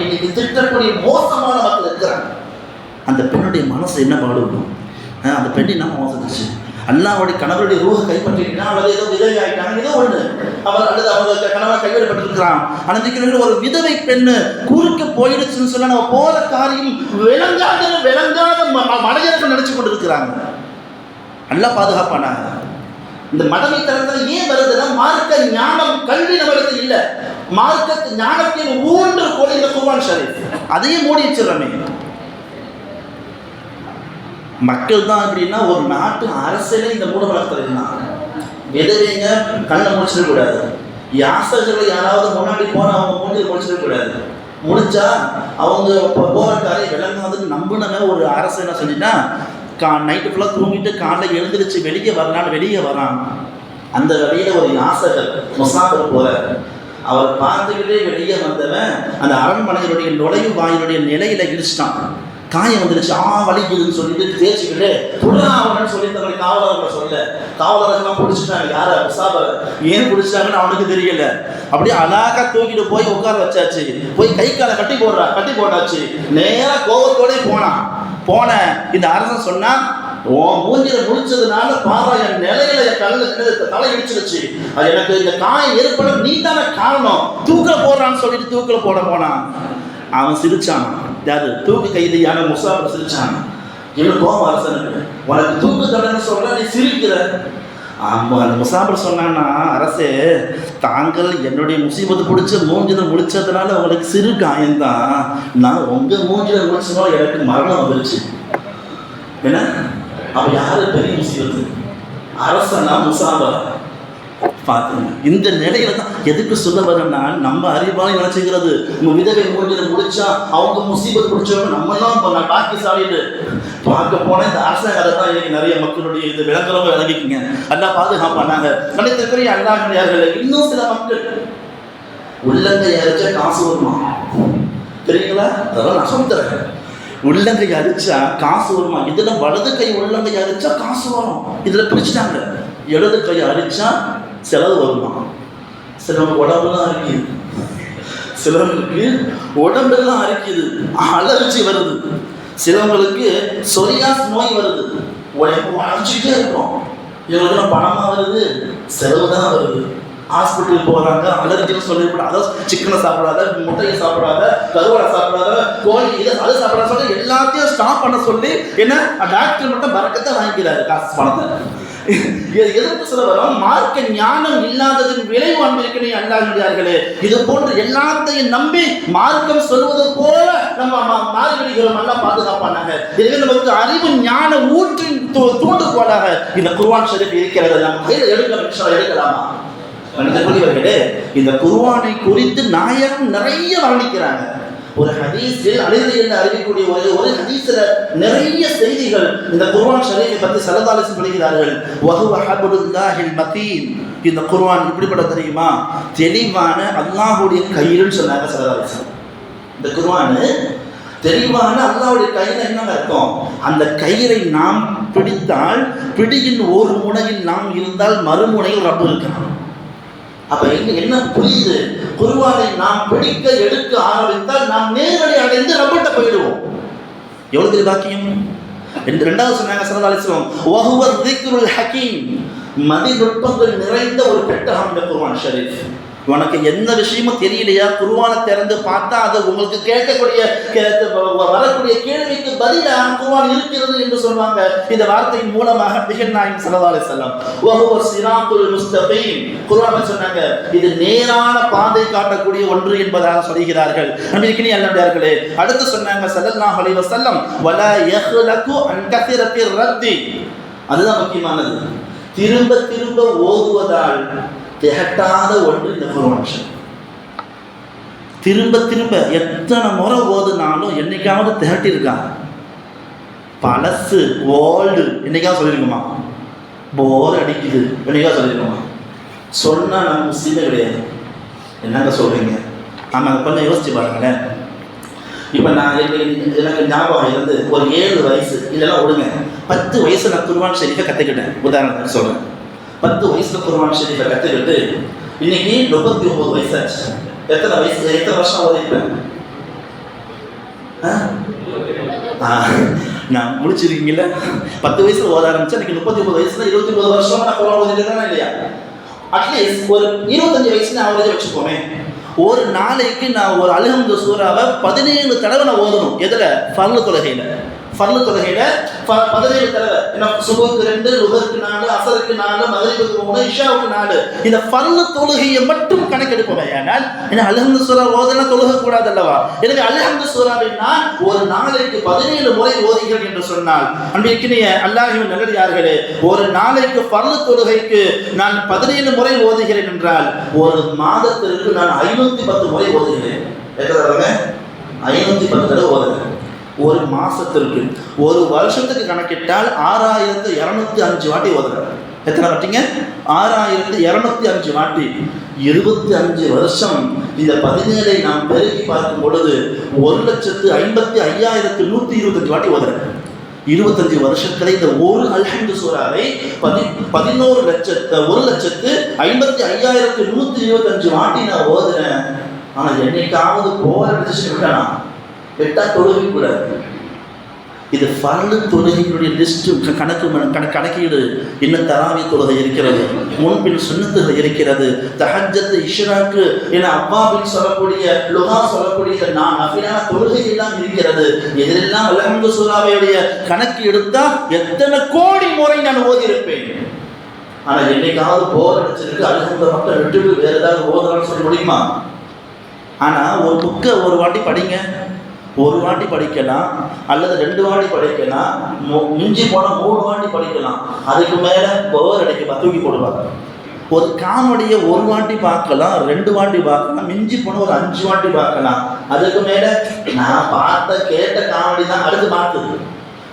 இன்னைக்கு திட்டக்கூடிய மோசமான மக்கள் இருக்கிறாங்க. அந்த பெண்ணுடைய மனசு என்ன பாடுவோம், அந்த பெண் என்ன மோசடிச்சு, அல்லாவுடைய கணவருடைய ரூஹ கைப்பற்றிட்டா, அல்லது ஏதோ விதவை ஆகிட்டாங்க, ஏதோ ஒண்ணு அவர் அல்லது அவங்க கணவர் கைவிடப்பட்டிருக்கிறான். ஆனால் ஒரு விதவை பெண்ணு குறுக்க போயிடுச்சுன்னு சொன்னா நம்ம போற காரியம் விளங்காத மடையர்கள் நினைச்சு கொண்டு இருக்கிறாங்க. நல்லா பாதுகாப்பானாங்க. இந்த மடமை தரத்தில் ஏன் வருதுன்னா, மார்க்க ஞானம் கல்வி நம்மளுக்கு இல்லை. மார்க்க ஞானத்தின் ஊன்று கோடி இந்த குர்ஆன் ஷரீஃப், அதையும் மூடி வச்சிடறமே. மக்கள் தான் அப்படின்னா ஒரு நாட்டு அரசியலே இந்த மூட வளர்த்தல் இருந்தாங்க. விதவைங்க கண்ணை முடிச்சிடக்கூடாது, யாசகர்களை யாராவது முன்னாடி போன அவங்க மூஞ்சி முடிச்சிடக்கூடாது. முடிச்சா அவங்க போராட்டாரை விளங்காதுன்னு நம்பினமே ஒரு அரசு என்ன செஞ்சுன்னா, நைட்டு ஃபுல்லாக தூங்கிட்டு காலைல எழுந்திரிச்சு வெளியே வரலான்னு வெளியே வரான். அந்த வழியில் ஒரு யாசகர் முசாஃபிர் போகிறார். அவர் பார்த்துக்கிட்டே வெளியே வந்தவன் அந்த அரண்மனையினுடைய நுழைவு வாயினுடைய நிலையில இடிச்சிட்டான். காயம் வந்துருச்சு, வலிக்குதுன்னு சொல்லிட்டு தேய்ச்சிக்கிட்டு புறாவன்னு சொல்லி தன்னுடைய காவலர்களை சொல்ல, காவலர்கள்லாம் பிடிச்சிட்டாங்க. யாரை? முசாஃபிர். ஏன் பிடிச்சிட்டாங்கன்னு அவனுக்கு தெரியல. அப்படியே அழகா தூக்கிட்டு போய் உட்கார வச்சாச்சு. போய் கை காலை கட்டி போட்டாச்சு. நேராக கோபத்தோட போன இந்த அரசன் சொன்னா, மூஞ்சில முடிச்சதுனால பாரா என் நிலையில என் தலை இடிச்சிருச்சு, அது எனக்கு இந்த காயம் ஏற்பட நீ தானே காரணம், தூக்கில போடுறான்னு சொல்லிட்டு தூக்கில போனான். அவன் சிரிச்சான். யாரு? தூக்கு கைதியான முசாஃபிர் சிரிச்சான். இன்னும் கோபம் அரசனுக்கு, உனக்கு தூக்கு தண்டனை சொல்ற, நீ சிரிக்கிற. அந்த முசாஃபிர் சொன்னான்னா, அரசே தாங்கள் என்னுடைய முசீபத்து பிடிச்ச மூஞ்சில முடிச்சதுனால உங்களுக்கு சிறு காயம்தான், நான் உங்க மூஞ்சில முடிச்சதுனால எனக்கு மரணம் வந்துருச்சு. என்ன அவ யாரு பெரிய முசீபத்து? அரசனா முசாஃபிர்? பார்த்துங்க, இந்த நிலையில தான் எதுக்கு சொல்ல வரேன்னா, நம்ம அறிவாளி நினைச்சுக்கிறது விதவை மூஞ்சில முடிச்சா அவங்க முசீபத்து பிடிச்சவங்க நம்மளாம் பாக்கி சாலிட்டு பார்க்க போனா இந்த அரசாங்க தான் இன்னைக்கு நிறைய மக்களுடைய இது விளங்குறவங்க விளங்கிக்குங்க. எல்லாம் பாதுகாப்பானாங்க. கணித்திற்குரிய அல்லாஹ்கள். இன்னும் சில மக்கள் உள்ளங்கை அரைச்சா காசு வருமா தெரியுங்களா? அதெல்லாம் நான் சொல்லித்தரேன். உள்ளங்கை அரிச்சா காசு வருமா? இதுல வலது கை உள்ளங்கை அரிச்சா காசு வரும். இதுல பிடிச்சிட்டாங்க. இடது கை அரிச்சா செலவு வருமா? சிலவங்க உடம்புலாம் அரிக்குது, சிலவங்களுக்கு உடம்பெல்லாம் அரிக்குது, அலர்ஜி வருது, சிலவங்களுக்கு சொரியாஸ் நோய் வருது, அரைச்சிட்டே இருக்கும். இவங்களுக்கு பணமா வருது, செலவு தான் வருது. ஹாஸ்பிட்டலுக்கு போகிறாங்க, அலர்ஜின்னு சொல்லிவிட்டு அதை சிக்கனை சாப்பிடாத, முட்டையை சாப்பிடாத, கருவாடை சாப்பிடாத, கோழி இதை அதை சாப்பிடாத சொல்லி எல்லாத்தையும் ஸ்டாப் பண்ண சொல்லி என்ன டாக்டர் மட்டும் பறக்கத்தை வாங்கிக்கிறாரு காசு பணத்தை. எதிர்ப்பு சொல்ல வரோம், மார்க்க ஞானம் இல்லாததின் விளைவு அன்பிற்கனே அல்லாஹ்களே. இது போன்று எல்லாத்தையும் நம்பி மார்க்கம் சொல்வது போல நம்ம மாறிவிடுகிறோம். நல்லா பாதுகாப்பானாங்க. இதுவே நமக்கு அறிவு ஞான ஊற்றின் தூண்டுகோலாக இந்த குர்ஆன் ஷரீஃப் இருக்கிறது. நம்ம கையில் எடுக்கலாமா? இந்த குர்ஆனை குறித்து நாயகம் நிறைய வர்ணிக்கிறாங்க. ஒரு ஹதீஸில் அலிரலியல்லாஹு அறிவிக்கக்கூடிய ஒரு ஹதீஸ்ல நிறைய செய்திகள் இந்த குர்ஆன் ஷரீஃபை பற்றி ஸல்லல்லாஹு அலைஹி வஸல்லம் சொல்கிறார்கள். வஹுவ ஹப்லுல்லாஹில் மதீன். இந்த குர்ஆன் இப்படிப்பட்ட தெரியுமா? தெளிவான அல்லாஹ்வுடைய கையில்னு சொன்னாங்க ஸல்லல்லாஹு அலைஹி வஸல்லம். இந்த குர்ஆன் தெளிவான அல்லாஹ்வுடைய கையில என்ன அர்த்தம்? அந்த கயிறை நாம் பிடித்தால் பிடியின் ஒரு முனையில் நாம் இருந்தால் மறுமுனையில் ரப்பு இருக்கிறான். அப்ப என்ன புரியுது? குர்ஆனை நாம் பிடிக்க எடுக்க ஆரம்பித்தால் நாம் நேர்வழி அடைந்து ரப்பிட்ட போயிடுவோம். எவ்வளவு பெரிய பாக்கியம்! இரண்டாவது சொன்னாங்க ஸல்லல்லாஹு அலைஹி வஸல்லம், வஹுவ ذிக்ருல் ஹகீம். மதிநுட்பங்கள் நிறைந்த ஒரு பெட்டகம் இந்த குர்ஆன் ஷரீஃப். உனக்கு என்ன விஷயமும் தெரியலையா? குர்ஆனை திறந்து பார்த்தா அது உங்களுக்கு கேட்கக்கூடிய வரக்கூடிய கேள்விக்கு பதிலாக குர்ஆன் இருக்கிறது என்று சொல்வாங்க. இந்த வார்த்தையின் மூலமாக நபிகள் நாயகம் ஸல்லல்லாஹு அலைஹி வஸல்லம் வஹுவ ஸிராத்துல் முஸ்தகீம், குர்ஆனை சொன்னாங்க இது நேரான பாதை காட்டக்கூடிய ஒன்று என்பதாக சொல்கிறார்கள். நபிகளே அல்லாஹ்களே, அடுத்து சொன்னாங்க ஸல்லல்லாஹு அலைஹி வஸல்லம் வலா யஹ்லகு அன் கஸரத்திர் ரத்தி. அதுதான் முக்கியமானது. திரும்ப திரும்ப ஓதுவதால் திகட்டாத ஒன்று இந்த குர்ஆன் ஷரீஃப். திரும்ப திரும்ப எத்தனை முறை ஓதுனாலும் என்னைக்காவது திகட்டி இருக்காங்க. பழசு ஓல்டு என்னைக்காவது சொல்லியிருக்குமா? போர் அடிக்குது என்னைக்கா சொல்லிடுவோம். சொன்னால் நம்ம முஸ்லீமே கிடையாது. என்னங்க சொல்கிறீங்க? ஆமாம், கொஞ்சம் யோசிச்சு பாருங்களேன். இப்போ நான் எனக்கு ஞாபகம் இருந்து ஒரு 7 வயசு இதெல்லாம் விடுங்க, 10 வயசு நான் குர்ஆன் ஷரீஃபை கற்றுக்கிட்டேன். உதாரணத்துக்கு சொல்கிறேன், 10 வயசில் குர்ஆன் ஷரீஃபை கற்றுக்கிட்டு இன்னைக்கு 39 வயசாச்சு. எத்தனை வருஷம் ஓதிப்பேன்? நான் முடிச்சிருக்கீங்களா? 10 வயசுல ஓத ஆரம்பிச்சா இன்னைக்கு 39 வயசுல 29 வருஷமா நான் குர்ஆன் ஓதிட்டு இல்லையா? அட்லீஸ்ட் ஒரு 25 வயசுல ஆவரேஜ் வச்சுக்கோமே. ஒரு நாளைக்கு நான் ஒரு அல்ஹம்து சூராவை 17 தடவை நான் ஓதணும். எதில்? ஃபர்லு தொழுகையில் 17 தடவை. ஏன்னா சுபுக்கு 2, லுஹருக்கு 4, அசருக்கு 4, மக்ரிபுக்கு 3, இஷாவுக்கு 4. இந்த ஃபர்லு தொழுகையை மட்டும் கணக்கெடுப்போம். ஏனால் ஏன்னா அல்ஹம்து சூரா ஓதலாம் தொழுக கூடாது அல்லவா? எனவே அல்ஹம்து சூராவை நான் ஒரு நாளைக்கு 17 முறை ஓதுகிறேன் என்று சொன்னால், அன்பிற்கினிய அல்லாஹ்வின் நல்லடியார்களே, ஒரு நாளைக்கு ஃபர்லு தொழுகைக்கு நான் 17 முறை ஓதுகிறேன் என்றால் ஒரு மாதத்திற்கு நான் 510 முறை ஓதுகிறேன். எத்தனை தடவை? 510 தடவை ஓதுகிறேன். ஒரு மாசத்திற்கு, ஒரு வருஷத்துக்கு கணக்கிட்டால் 6205 வாட்டி ஓதுறேன். எத்தனை வாட்டிங்க? 6205 வாட்டி. 25 வருஷம் இந்த 17ஐ நாம் பெருக்கி பார்க்கும் பொழுது 1,55,125 வாட்டி ஓதுறேன். 25 வருஷத்துல இந்த ஒரு அல்ஹம்து சூராவை 1,55,125 வாட்டி நான் ஓதுறேன். ஆனா என்னைக்காவது போர் அடிச்சு விட்டனா விட்டா தொழுகை கூடாது. இது ஃபர்லு தொழுகைகளுடைய லிஸ்ட்டு கணக்கீடு. இன்னும் தராவி தொழுகை இருக்கிறது, முன்பின் சுன்னத்துகள் இருக்கிறது, தஹஜ்ஜத், இஷ்ராக்கு என அவ்வாபின் சொல்லக்கூடிய லுஹா சொல்லக்கூடிய நஃபிலான தொழுகை எல்லாம் இருக்கிறது. இதெல்லாம் அல்ஹம்து சூராவுடைய கணக்கு எடுத்தா எத்தனை கோடி முறை நான் ஓதியிருப்பேன். ஆனா என்னைக்காவது போர் அடிச்சிருக்கு அல்ஹம்து மக்கள் விட்டு வேற ஏதாவது ஓதுறான்னு சொல்ல முடியுமா? ஆனா ஒரு புக்கை ஒரு வாட்டி படிங்க, ஒரு வாட்டி படிக்கலாம் அல்லது 2 வாட்டி படிக்கலாம், மிஞ்சி போனால் 3 வாட்டி படிக்கலாம். அதுக்கு மேலே போர் அடிக்க தூக்கி போடுவாங்க. ஒரு காமெடியை ஒரு வாட்டி பார்க்கலாம், 2 வாட்டி பார்க்கலாம், மிஞ்சி போனால் ஒரு 5 வாட்டி பார்க்கலாம். அதுக்கு மேலே நான் கேட்ட காமெடி தான் அடுத்து பார்த்தது.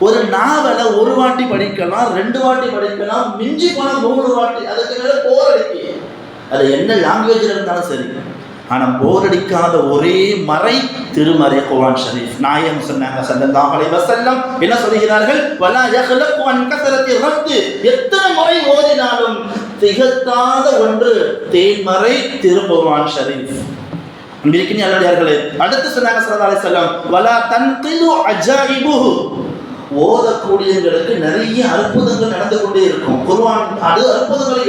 ஒரு நாவலை ஒரு வாட்டி படிக்கலாம், 2 வாட்டி படிக்கலாம், மிஞ்சி போனால் 3 வாட்டி. அதுக்கு மேலே போர் அடிக்க, அது என்ன லாங்குவேஜில் இருந்தாலும் சரி. ஆனால் போர் அடிக்காத ஒரே மறை திருமறை குர்ஆன் ஷரீஃப். நாயகம் சொன்னாங்க ஸல்லல்லாஹு அலைஹி வஸல்லம் என்ன சொல்கிறார்கள்? வலா யஹ்லகு அன் கஸரத்தி ரத். எத்தனை முறை ஓதினாலும் திகட்டாத ஒன்று தேன்மறை திருக்குர்ஆன் ஷரீஃப். அன்பிற்கினிய நல்லடியார்களே, அடுத்து சொன்னாங்க ஸல்லல்லாஹு அலைஹி வஸல்லம் வலா தன்கிது அஜாயிபுஹு. ஓதக்கூடியவர்களுக்கு நிறைய அற்புதங்கள் நடந்து கொண்டே இருக்கும். குர்ஆன் அது அற்புதங்களை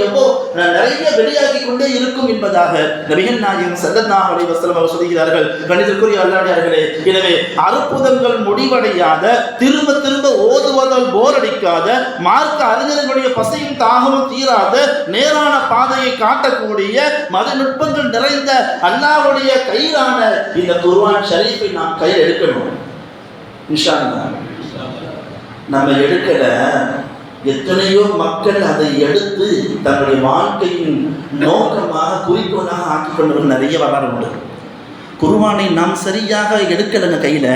நிறைய வெளியாகி கொண்டே இருக்கும் என்பதாக நபிகள் நாயகம் ஸல்லல்லாஹு அலைஹி வஸல்லம் அவர்கள் சொல்கிறார்கள். கணிதற்குரிய அல்லாஹ்வினர்களே, எனவே அற்புதங்கள் முடிவடையாத, திரும்ப திரும்ப ஓதுவதால் போர் அடிக்காத, மார்க்க அறிஞர்களுடைய பசியும் தாகமும் தீராத, நேரான பாதையை காட்டக்கூடிய, மத நுட்பங்கள் நிறைந்த அல்லாஹ்வுடைய கையிலான இந்த குர்ஆன் ஷரீஃபை நாம் கையில் எடுக்கணும். இன்ஷா அல்லாஹ் நம்ம எடுக்கல, எத்தனையோ மக்கள் அதை எடுத்து தன்னுடைய வாழ்க்கையின் நோக்கமாக குறிக்கோளாக ஆக்கி கொண்டவர்கள் நிறைய வரலாறு உண்டு. குர்ஆனை நாம் சரியாக எடுக்கலைங்க கையில்.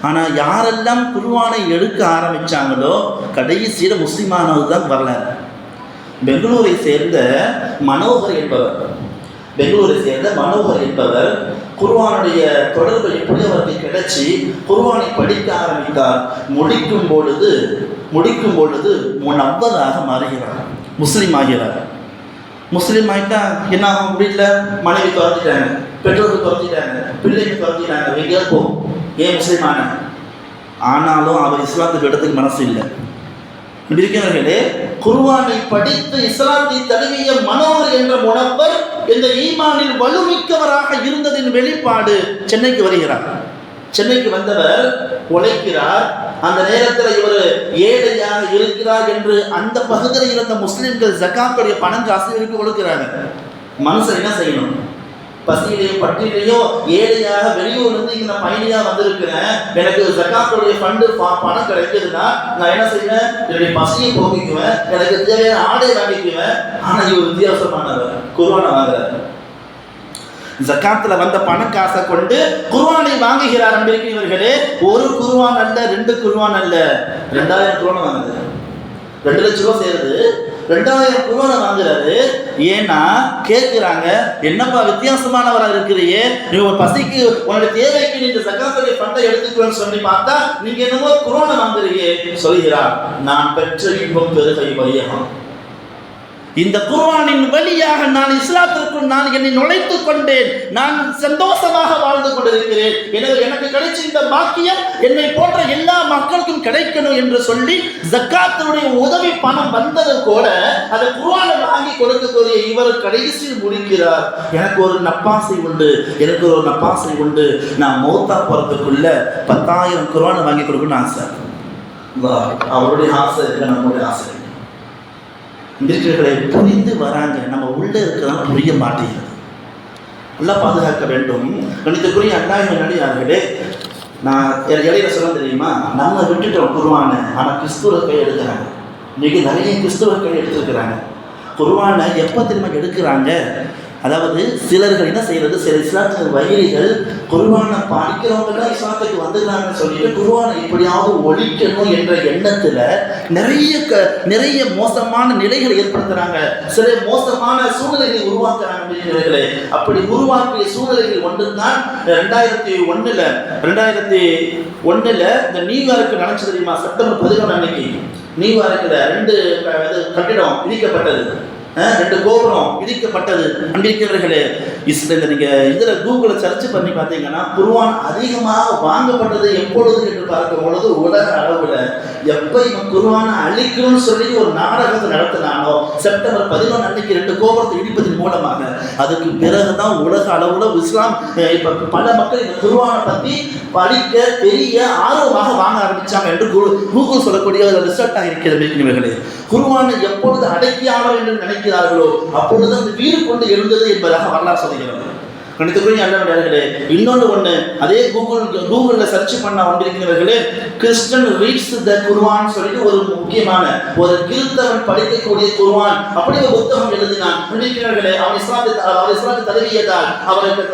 ஆனால் யாரெல்லாம் குர்ஆனை எடுக்க ஆரம்பித்தாங்களோ கடைசியில் முஸ்லிமானது தான் வரலாறு. பெங்களூரை சேர்ந்த மனோகர் என்பவர் குர்ஆனுடைய தொடர்பு எப்படி அவருக்கு கிடைச்சி குர்ஆனை படிக்க ஆரம்பித்தார். முடிக்கும் பொழுது முனவ்வராக மாறுகிறார், முஸ்லீம் ஆகிறார். முஸ்லீம் ஆகிட்டா என்ன ஆகும்? வீட்டில் மனைவி துரத்திட்டாங்க, பெற்றோர்கள் துரத்திட்டாங்க, பிள்ளைகள் துரத்திட்டாங்க, எங்கேயா போ, ஏன் முஸ்லீம் ஆனாலும் அவர் இஸ்லாத்துக்கு இடத்துக்கு மனசு இல்லை. இருக்கிறவர்களே, குர்ஆனை படித்து இஸ்லாத்தை தழுவிய மனோகர் என்ற முனவ்வர் இந்த ஈமானில் வலுமிக்கவராக இருந்ததின் வெளிப்பாடு சென்னைக்கு வருகிறார். சென்னைக்கு வந்தவர் உழைக்கிறார். அந்த நேரத்தில் இவர் ஏழையாக இருக்கிறார் என்று அந்த பகுதியில் இருந்த முஸ்லிம்கள் ஜகாத்துடைய பணம் காசு இருக்கு கொடுக்கிறாங்க. மனுஷன் என்ன செய்யணும்? பசியிலையோ பட்டியலையோ ஏழையாக வெளியூர்லேருந்து இங்கே நான் பயணியாக வந்திருக்கிறேன், எனக்கு ஜகாத்துடைய ஃபண்டு பணம் கிடைக்குதுன்னா நான் என்ன செய்வேன்? என்னுடைய பசியை போக்கிக்குவேன், எனக்கு தேவையான ஆடை வாங்கிக்குவேன். ஆனால் இவர் வித்தியாசமானவர், குர்ஆனை வாங்குறார். ஜகாத்தில் வந்த பண காசை கொண்டு குர்ஆனை வாங்குகிறார். அன்பிற்கினியவர்களே, ஒரு குர்ஆன் அல்ல, 2 குர்ஆன் அல்ல, 2000 குர்ஆன் வாங்குது. 2 லட்சம் ரூபா சேருது. 2000 குர்ஆனை வாங்குறாரு. ஏன்னா கேட்கிறாங்க, என்னப்பா வித்தியாசமானவராக இருக்கிறியே, நீ ஒரு பசிக்கு உன்னுடைய தேவைக்கு நீங்க ஜகாத்துடைய பண்டை எடுத்துக்கணும்னு சொல்லி பார்த்தா நீங்க என்னமோ குர்ஆனை வாங்குறீங்க சொல்கிறார். நான் பெற்ற இன்பம் பெருகை வையகம். இந்த குர்ஆனின் வழியாக நான் இஸ்லாத்திற்குள் நான் என்னை நுழைத்துக் கொண்டேன். நான் சந்தோஷமாக வாழ்ந்து கொண்டிருக்கிறேன். எனவே எனக்கு கிடைச்ச இந்த பாக்கியம் என்னை போன்ற எல்லா மக்களுக்கும் கிடைக்கணும் என்று சொல்லி ஜக்காத்தினுடைய உதவி பணம் வந்தது கூட அதை குர்ஆனை வாங்கி கொடுக்கக்கூடிய இவர் கடைசியில் முடிக்கிறார். எனக்கு ஒரு நப்பாசை உண்டு, நான் மௌத்தா போறதுக்குள்ள 10,000 குர்ஆனை வாங்கி கொடுக்கணும்னு ஆசை. அவருடைய ஆசை இல்லை, நம்மளுடைய ஆசை. இருக்கிறவர்களை புரிந்து வராங்க, நம்ம உள்ள இருக்கிறதா புரிய மாட்டேங்கிறது. எல்லாம் பாதுகாக்க வேண்டும். கணிதக்குரிய அல்லாஹ்வின் அடியார்களே, நான் இடையில சொல்ல தெரியுமா, நம்ம விட்டுட்டோம் குர்ஆனை, ஆனால் கிறிஸ்துவ கை எடுக்கிறாங்க. இன்னைக்கு நிறைய கிறிஸ்துவ கை எடுத்துருக்கிறாங்க. குர்ஆனை எப்போ திரும்ப எடுக்கிறாங்க? அதாவது சிலர்கள் என்ன செய்யறது, சில இஸ்லாத்தின் வைரிகள் குர்ஆனை படிக்கிறவங்கலாம் இஸ்லாத்துக்கு வந்துடுறாங்கன்னு சொல்லிட்டு குர்ஆனை எப்படியாவது ஒழிக்கணும் என்ற எண்ணத்துல நிறைய மோசமான நிலைகளை ஏற்படுத்துறாங்க. சில மோசமான சூழ்நிலைகளை உருவாக்குறாங்க. அப்படி உருவாக்கிய சூழ்நிலைகள் ஒன்றுதான் 2001 இந்த நியூயார்க்கு நடந்துச்சு தெரியுமா? செப்டம்பர் 11 அன்னைக்கு நியூயார்க்கில் 2 கட்டிடம் இடிக்கப்பட்டது, 2 கோபுரம் இடிக்கப்பட்டது. அன்பிருக்கிறவர்களே, நீங்க இதுல கூகுள சர்ச் பண்ணி பார்த்தீங்கன்னா குர்ஆன் அதிகமாக வாங்கப்பட்டது எப்பொழுது என்று பார்க்கும் பொழுது உலக அளவுல எப்ப இவன் குர்ஆனை அழிக்கணும்னு சொல்லி ஒரு நாடகத்தை நடத்தினானோ செப்டம்பர் 11 அன்னைக்கு 2 கோபுரத்தை இடிப்பதன் மூலமாக, அதுக்கு பிறகுதான் உலக அளவுல இஸ்லாம் இப்ப பல மக்கள் இந்த குர்ஆனை பத்தி படிக்க பெரிய ஆர்வமாக வாங்க ஆரம்பிச்சாங்க என்று கூகுள் சொல்லக்கூடிய ஒரு ரிசல்ட்டாக இருக்கிறது. குர்ஆனை எப்பொழுது அடக்கி ஆள வேண்டும் நினைக்கிறார்களோ அப்பொழுது அந்த வீடு கொண்டு எழுந்தது என்பதாக வரலாறு சொல்கிறது. கணிதக்குரிய அல்லாஹ்விலே இன்னொன்று அதே கூகுள்ல சர்ச் பண்ண வந்திருக்கிறவர்களே, கிறிஸ்டியன் ரீட்ஸ் த குர்ஆன் சொல்லிட்டு ஒரு முக்கியமான ஒரு கிறிஸ்தவன் படிக்கக்கூடிய குர்ஆன் அப்படி ஒரு புத்தகம் எழுதினான். இருக்கிறவர்களே, அவர் இஸ்லாத்தை தழுவியதால் அவருக்கு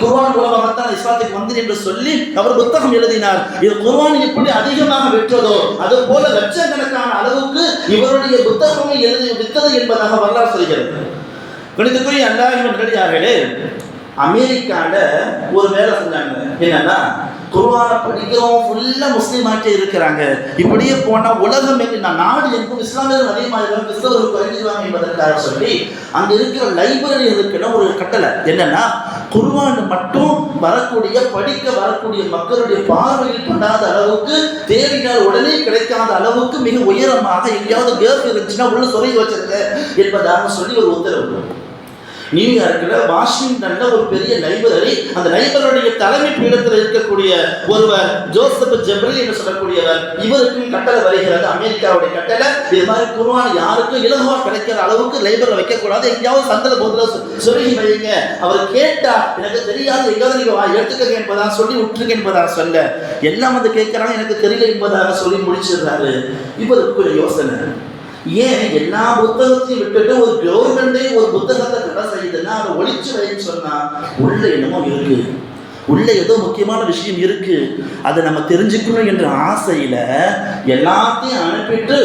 குர்ஆன் மூலமாகத்தான் இஸ்லாத்துக்கு வந்தேன் என்று சொல்லி அவர் புத்தகம் எழுதினார். இது குர்ஆன் எப்படி அதிகமாக விற்றதோ அது போல லட்சக்கணக்கான அளவுக்கு இவருடைய புத்தகமே எழுதி வித்தது என்பதாக வரலாறு சொல்கிறது. கணிதக்குரிய அல்லாஹ்வின் நல்லடியார்களே, அமெரிக்கால ஒரு வேலை செஞ்சாங்க. என்னன்னா, குர்ஆனை படிக்கிறோம் ஃபுல்லா முஸ்லீம் ஆகிட்டே இருக்கிறாங்க. இப்படியே போனா உலகம் நாடு எங்கும் இஸ்லாமியர்கள் அதிகமாக கிறிஸ்தவர்கள் குறைஞ்சிருவாங்க என்பதற்காக சொல்லி அங்க இருக்கிற லைப்ரரிகளுக்கு ஒரு கட்டளை என்னன்னா, குர்ஆன் மட்டும் படிக்க வரக்கூடிய மக்களுடைய பார்வையில் படாத அளவுக்கு, தேடினால் உடனே கிடைக்காத அளவுக்கு மிக உயரமாக எங்கேயாவது கேப் இருந்துச்சுன்னா உள்ள சொறி வச்சிருக்க என்பதாக சொல்லி ஒரு உத்தரவு. நியூயார்க்கில் வாஷிங்டன்ல ஒரு பெரிய லைப்ரரி, அந்த லைப்ரரியுடைய தலைமை பீடத்தில் இருக்கக்கூடிய ஒருவர் ஜோசப் ஜெப்ரில் என்று சொல்லக்கூடியவர், இவருக்கும் கட்டளை வருகிறது, அமெரிக்காவுடைய கட்டளை. இது மாதிரி குர்ஆன் யாருக்கும் இலகுவாக கிடைக்கிற அளவுக்கு லைப்ரரியில் வைக்கக்கூடாது, எங்கேயாவது சந்தல போதுல சொருகி வைங்க. அவர் கேட்டா எனக்கு தெரியாது, எங்காவது நீங்க எடுத்துக்க என்பதாக சொல்லி விட்டுருங்க என்பதாக சொல்ல, எல்லாம் வந்து கேட்கிறாங்க, எனக்கு தெரியல என்பதாக சொல்லி முடிச்சிடுறாரு. இவருக்கு யோசனை, ஏன் எல்லா புத்தகத்தையும் விட்டுட்டு ஒரு கவர்மெண்டே ஒரு புத்தகத்தை தடை செய்யுதுன்னா அதை ஒழிச்சு வைன்னு சொன்னா உள்ள என்னமோ இருக்கு, உள்ள ஏதோ முக்கியமான விஷயம் இருக்கு, அதை நம்ம தெரிஞ்சுக்கணும் என்ற ஆசையில எல்லாத்தையும் அனுப்பிட்டு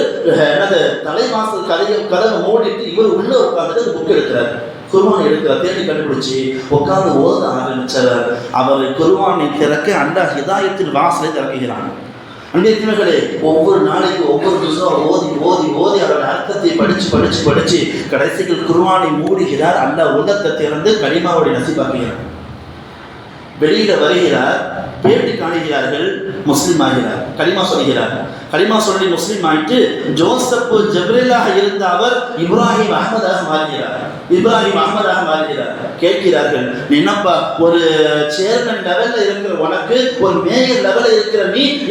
தலைவாசல் கதவை மூடிட்டு இவர் உள்ள உட்காந்துட்டு புக் எடுக்கிறார். குர்ஆன் எடுக்கிறார், தேடி கண்டுபிடிச்சு உட்கார்ந்து ஓத ஆரம்பிச்சவர். அவர் குர்ஆனை திறக்க அல்லாஹ் ஹிதாயத்தின் வாசலை திறக்கிறான். அன்பிற்குரியவர்களே, ஒவ்வொரு நாளைக்கு ஒவ்வொரு புத்தகம் ஓதி அவருடைய அர்த்தத்தை படிச்சு கடைசியில் குர்ஆனை மூடுகிறார். அல்லாஹ் உள்ளத்தை திறந்து கலிமாவுடைய நசீபாக்குகிறார். வெளியில வருகிறார், பேட்டி காணுகிறார்கள், முஸ்லீம் ஆகிறார், கலிமா சொல்கிறார். கலிமா சொல்லி முஸ்லீம் ஆயிட்டு ஜோசப் ஜெப்ரிலாக இருந்த அவர் இப்ராஹிம் அஹ்மதாக மாறுகிறார். கேட்கிறார்கள், என்னப்பா ஒரு சேர்மன் லெவல்ல இருக்கிற உனக்கு, ஒரு மேயர் லெவல்ல இருக்கிற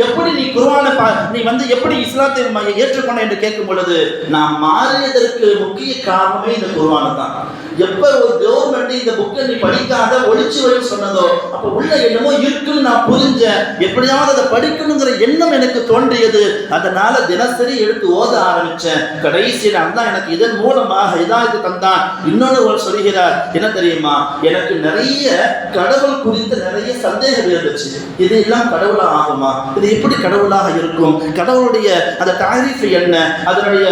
எப்படி நீ குர்ஆனை நீ எப்படி இஸ்லாத்தை ஏற்றுக்கொண்ட என்று கேட்கும் பொழுது, நான் மாறியதற்கு முக்கிய காரணமே இந்த குர்ஆன் தான். எப்ப ஒரு கவர்மெண்ட் இந்த புக்கை நீ படிக்காத ஒழிச்சு வச்சு சொன்னதோ அப்ப உள்ள என்னமோ இருக்குன்னு நான் புரிஞ்சேன். எப்படியாவது அதை படிக்கணுங்கிற எண்ணம் எனக்கு தோன்றியது. அதனால தினசரி எடுத்து ஓத ஆரம்பிச்சேன். கடைசியில் தான் எனக்கு இதன் மூலமாக இதாயத்து தந்தான். இன்னொன்று சொல்கிறார், என்ன தெரியுமா, எனக்கு நிறைய கடவுள் குறித்து நிறைய சந்தேகம் இருந்துச்சு. இது எல்லாம் கடவுளா ஆகுமா, இது எப்படி கடவுளாக இருக்கும், கடவுளுடைய அந்த தாரீஃப் என்ன, அதனுடைய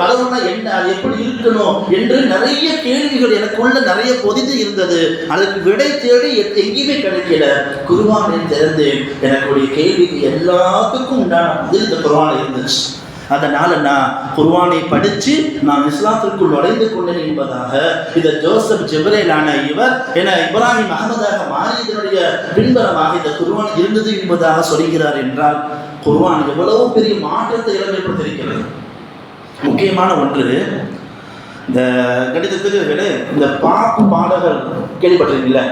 கடவுள்னா என்ன, அது எப்படி இருக்கணும் என்று நிறைய கேள்விகள் எனக்குள்ள நிறைய பொதிந்து இருந்தது. அதுக்கு விடை தேடி எங்கேயுமே கிடைக்கல. குர்ஆனை திறந்து எனக்குடைய கேள்விக்கு எல்லாத்துக்கும் உண்டான பதில் இந்த குர்ஆன் இருந்துச்சு. அதனால நான் குர்ஆனை படித்து நான் இஸ்லாத்திற்குள் நுழைந்து கொண்டேன் என்பதாக இந்த ஜோசப் ஜிப்ரேலான இவர் என இப்ராஹிம் அஹமதாக மாறியதனுடைய பின்பலமாக இந்த குர்ஆன் இருந்தது என்பதாக சொல்கிறார். என்றால் குர்ஆன் எவ்வளவு பெரிய மாற்றத்தை ஏற்படுத்தியிருக்கிறது. முக்கியமான ஒன்று, இந்த கணிதத்துக்கு இந்த பாப்பு பாடகர் கேள்விப்பட்டிருக்கீங்களா?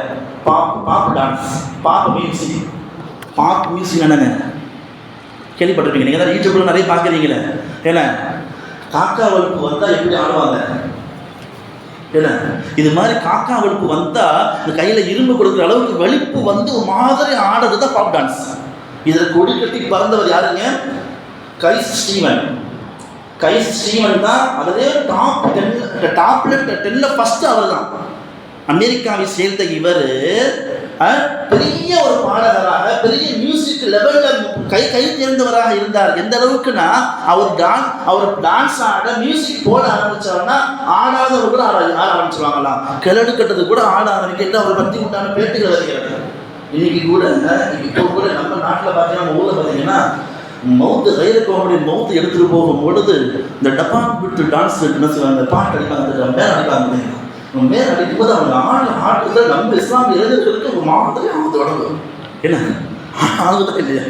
பாப்பு டான்ஸ், பாப்பு மியூசிக் என்னங்க கேள்விப்பட்டிருப்பீங்க. நீங்கள் தான் யூடியூப்ல நிறைய பார்க்குறீங்களே. ஏன்னா காக்கா வலுப்பு வந்தால் எப்படி ஆடுவாங்க, ஏன்னா இது மாதிரி காக்கா வலுப்பு வந்தால் இந்த கையில் இரும்பு கொடுக்குற அளவுக்கு வலிப்பு வந்து ஒரு மாதிரி ஆடுறது தான் பாப் டான்ஸ். இதில் கொடி கட்டி பறந்தவர் யாருங்க? கைஸ் ஸ்டீவன் தான். அதிலே டாப்ல 10 ஃபர்ஸ்ட் அவர் தான். அமெரிக்காவை சேர்ந்த இவர் பெரிய ஒரு பாடகராக, பெரிய மியூசிக் லெவலில் கை தேர்ந்தவராக இருந்தார். எந்த அளவுக்குன்னா அவர் டான்ஸ் ஆட மியூசிக் போட ஆரம்பிச்சாருன்னா ஆடாதவர்கள் ஆட ஆரம்பிச்சிருவாங்களாம். கிளடு கட்டது கூட ஆட ஆரம்பிக்கிட்டு அவரை பற்றி உண்டான பேட்டுகள் வருகிறது. இன்னைக்கு கூட நம்ம நாட்டில் பார்த்தீங்கன்னா, நம்ம ஊரில் பார்த்தீங்கன்னா மவுத்து கயிறு கோமடி மவுத்து எடுத்துகிட்டு போகும் பொழுது இந்த டப்பான் விட்டு டான்ஸ் அந்த பாட்டு அடிப்பாங்க, மேலே அடிப்பாங்க. மேலே அடிக்கும்போது அவங்க ஆட்டுல நம்ம இஸ்லாமிய இளைஞர்களுக்கு ஒரு மாதிரி அவங்க உடம்பு என்ன ஆகுதான் இல்லையா,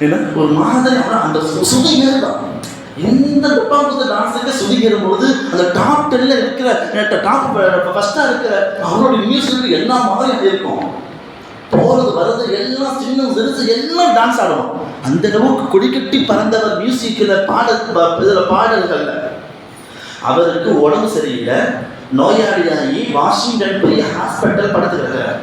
ஏன்னா ஒரு மாதிரி அந்த சுதிகேறு தான். இந்த டப்பாங்குத்து டான்ஸுக்கு சுதிகேறும் பொழுது அந்த டாப் 10ல இருக்கிற டாப் ஃபர்ஸ்டா இருக்கிற அவருடைய மியூசிக் எல்லா மாதிரி இருக்கும். போகிறது வர்றது எல்லாம் சின்ன சிறுசு எல்லாம் டான்ஸ் ஆடுவோம். அந்த அளவுக்கு கொடிக்கட்டி பறந்தவர் மியூசிக்கில் பாடல்கள்ல. அவருக்கு உடம்பு சரியில்லை, நோயாளியாகி வாஷிங்டன் போய் ஹாஸ்பிட்டல் படுத்துக்கிறார்.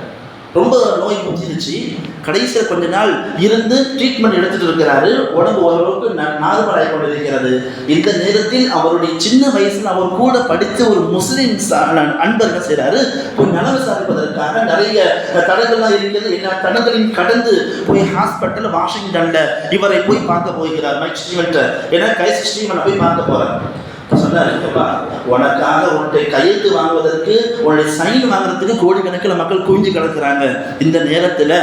ரொம்ப நோய் முத்திருச்சு. கடைசியில் கொஞ்ச நாள் இருந்து ட்ரீட்மெண்ட் எடுத்துட்டு இருக்கிறாரு. உடம்பு ஓரளவுக்கு நார்மல் ஆகி கொண்டிருக்கிறது. இந்த நேரத்தில் அவருடைய சின்ன வயசில் அவர் கூட படித்த ஒரு முஸ்லீம் அன்பர் என்ன செய்கிறாரு, போய் நலம் விசாரிப்பதற்காக நிறைய தடங்கள்லாம் இருக்கிறது. எல்லா தடங்களையும் கடந்து போய் ஹாஸ்பிட்டல் வாஷிங்டன்ல இவரை போய் பார்க்க போகிறார். மைக் ஸ்டீவன், ஏன்னா கைஸ் ஸ்டீவனை போய் பார்க்க போறார். சொன்னார், உனக்காக உன்னுடைய கையெழுத்து வாங்குவதற்கு, உன்னுடைய சைன் வாங்குறதுக்கு கோடிக்கணக்கில் மக்கள் குவிஞ்சு கிடக்குறாங்க. இந்த நேரத்தில்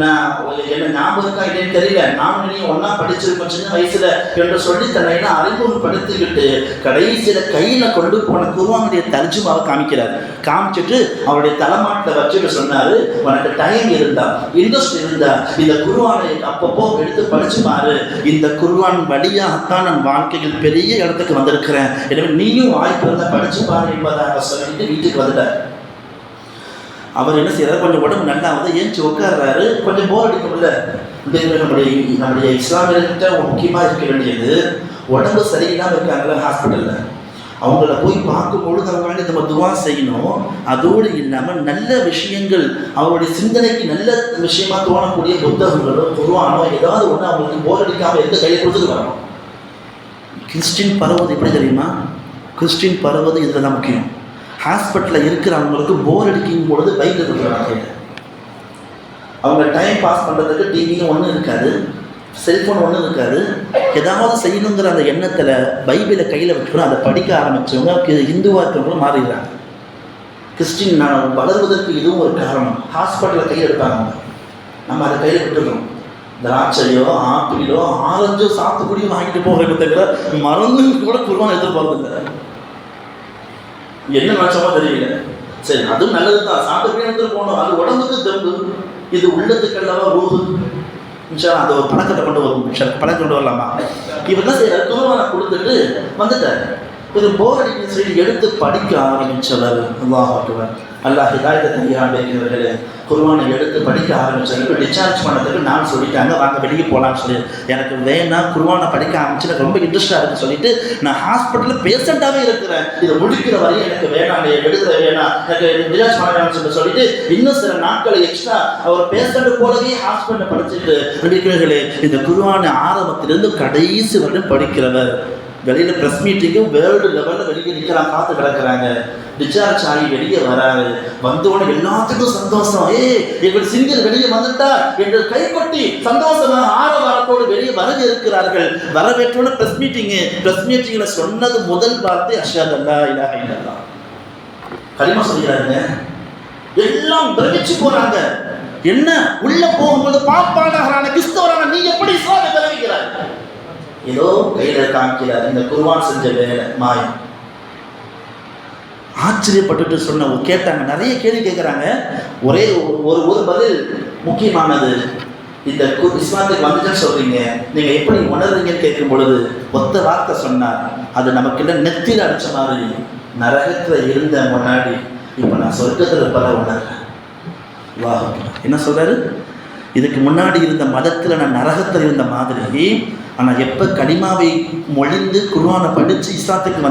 நான் என்ன ஞாபகம் இருக்கா இல்லைன்னு தெரியல, நானும் நீ ஒன்னா படிச்சிருக்கோம் சின்ன வயசுல என்று சொல்லி தன்னை அறிமுகப்படுத்திக்கிட்டு கடைசியில் கையில் கொண்டு போன குர்ஆனுடைய தர்ஜுமாவை காமிச்சிட்டு அவருடைய தலைமாட்டில் வச்சுட்டு சொன்னாரு, உனக்கு டைம் இருந்தா, இன்ட்ரெஸ்ட் இருந்தா இந்த குர்ஆனை அப்பப்போ எடுத்து படிச்சு பாரு. இந்த குர்ஆன் வழியாகத்தான் நான் வாழ்க்கையில் பெரிய இடத்துக்கு வந்திருக்கிறேன். எனவே நீயும் வாய்ப்பு இருந்தா படிச்சு பாரு என்பதாக சொல்லிட்டு வீட்டுக்கு வந்துட்டார். அவர் என்ன செய்யறாரு, கொஞ்சம் உடம்பு நல்லா வந்து ஏஞ்சி உட்கார்றாரு. கொஞ்சம் போர் அடிக்கும்ல. நம்முடைய இஸ்லாமியர்கிட்ட முக்கியமாக இருக்க வேண்டியது, உடம்பு சரியில்லாமல் இருக்காங்களா ஹாஸ்பிட்டலில், அவங்கள போய் பார்க்கும்பொழுது அவங்களால நம்ம துவா செய்யணும். அதோடு இல்லாமல் நல்ல விஷயங்கள், அவருடைய சிந்தனைக்கு நல்ல விஷயமா தோணக்கூடிய புத்தகங்களோ குர்ஆனோ ஏதாவது ஒன்று அவங்களுக்கு போர் அடிக்காமல் எந்த கையில் கொடுத்துட்டு வரணும். கிறிஸ்டின் பரவது எப்படி தெரியுமா, கிறிஸ்டின் பரவது இதில் தான் முக்கியம். ஹாஸ்பிட்டலில் இருக்கிறவங்களுக்கு போர் அடிக்கும் பொழுது பைக்கில் இருக்கிறாங்க. அவங்க டைம் பாஸ் பண்ணுறதுக்கு டிவியும் ஒன்றும் இருக்காது, செல்ஃபோன் ஒன்றும் இருக்காது. ஏதாவது செய்யணுங்கிற அந்த எண்ணத்தில் பைபிளை கையில் வச்சுக்கணும். அதை படிக்க ஆரம்பித்தவங்க இந்துவாக இருக்கிறவங்களும் மாறிடுறாங்க. கிறிஸ்டின் நான் வளர்வதற்கு இதுவும் ஒரு காரணம். ஹாஸ்பிட்டலில் கையில் எடுப்பாங்க, நம்ம அதை கையில் விட்டுருக்கோம். திராட்சையோ ஆப்பிளோ ஆரஞ்சோ சாத்துக்குடியும் வாங்கிட்டு போகிறத தவிர மருந்து கூட குர்ஆன் எடுத்து போகிறதில்லை. என்ன நினச்சோமோ தெரியல. சரி, அதுவும் நல்லது தான், சாத்துக்குடியும் எடுத்துட்டு போகணும். அது உடம்புக்கு தெம்பு, இது உள்ளத்துக்கெல்லாம் ரூஹு. அந்த ஒரு பழக்கத்தை கொண்டு வரலாமா? இவர் என்ன செய்யறாரு, குர்ஆனை கொடுத்துட்டு வந்துட்டார். ஒரு போர் அடிக்க சொல்லி எடுத்து படிக்க ஆரம்பிச்சவர். அல்லாஹ் அக்பர். அல்லாஹ் ஹிதாயத்தை கையாண்டிருக்கிறவர்களே, குர்ஆனை எடுத்து படிக்க ஆரம்பிச்சவர்கள் டிஸ்சார்ஜ் பண்ணதுக்கு நான் சொல்லிட்டாங்க, வாங்க வெளியே போகலான்னு சொல்லி. எனக்கு வேணாம், குர்ஆனை படிக்க ஆரம்பிச்சு எனக்கு ரொம்ப இன்ட்ரெஸ்டாக இருக்குன்னு சொல்லிட்டு நான் ஹாஸ்பிட்டலில் பேஷண்ட்டாகவே இருக்கிறேன், இதை முடிக்கிற வரையும் எனக்கு வேணாம், எடுக்கிற வேணாம், எனக்கு டிஸ்சார்ஜ் பண்ண வேணாம்னு சொல்லிட்டு இன்னும் சில நாட்களை எக்ஸ்ட்ரா அவர் பேஷண்ட் போலவே ஹாஸ்பிட்டலில் படிச்சுட்டு இருக்கிறவர்களே, இந்த குர்ஆனை ஆரம்பத்திலிருந்து கடைசி வரையும் படிக்கிறவர். வெளியில் ப்ரெஸ் மீட்டிங்கும் வேர்ல்டு லெவலில் வெளியே நிற்கிறாங்க, காத்து கிடக்கிறாங்க. டிஸ்சார்ஜ் ஆகி வெளியே வராரு. வந்தோடனே எல்லாத்துக்கும் சந்தோஷம். எங்கள் சிங்கர் வெளியே வந்துட்டா என்று கைப்பற்றி சந்தோஷமாக ஆரவாரத்தோடு வெளியே வரவே இருக்கிறார்கள். வரவேற்றோட ப்ரெஸ் மீட்டிங்கில் சொன்னது முதல் வார்த்தை அஷ்ஹது அல்லா இலாஹ இல்லல்லாஹ். கலிமா சொல்கிறாருங்க. எல்லாம் பிரமிச்சு போறாங்க. என்ன உள்ள போகும்போது பாப்பாளரான கிறிஸ்தவரான நீ எப்படி இஸ்லாத்தை தெரிவிக்கிறாய்? ஏதோ கையில காமிக்கிறார். இந்த குர்ஆன் செஞ்ச வேலை மாயம். ஆச்சரியப்பட்டுட்டு சொன்ன கேட்டாங்க, நிறைய கேள்வி கேட்குறாங்க. ஒரே ஒரு பதில் முக்கியமானது. இந்த இஸ்லாத்துக்கு வந்துச்சுன்னு சொல்றீங்க, நீங்க எப்படி உணர்றீங்கன்னு கேட்கும் பொழுது ஒத்த வார்த்தை சொன்னார். அது நமக்கு நெத்தியில் அடிச்ச மாதிரி, நரகத்துல இருந்த முன்னாடி இப்ப நான் சொர்க்கத்துல பல உணர்றேன். வாஹ். என்ன சொல்றாரு? இதுக்கு முன்னாடி இருந்த மதத்துல நான் நரகத்தில் இருந்த மாதிரி, ஆனால் எப்போ கலிமாவை மொழிந்து குர்ஆனை படித்து இஸ்லாத்துக்கு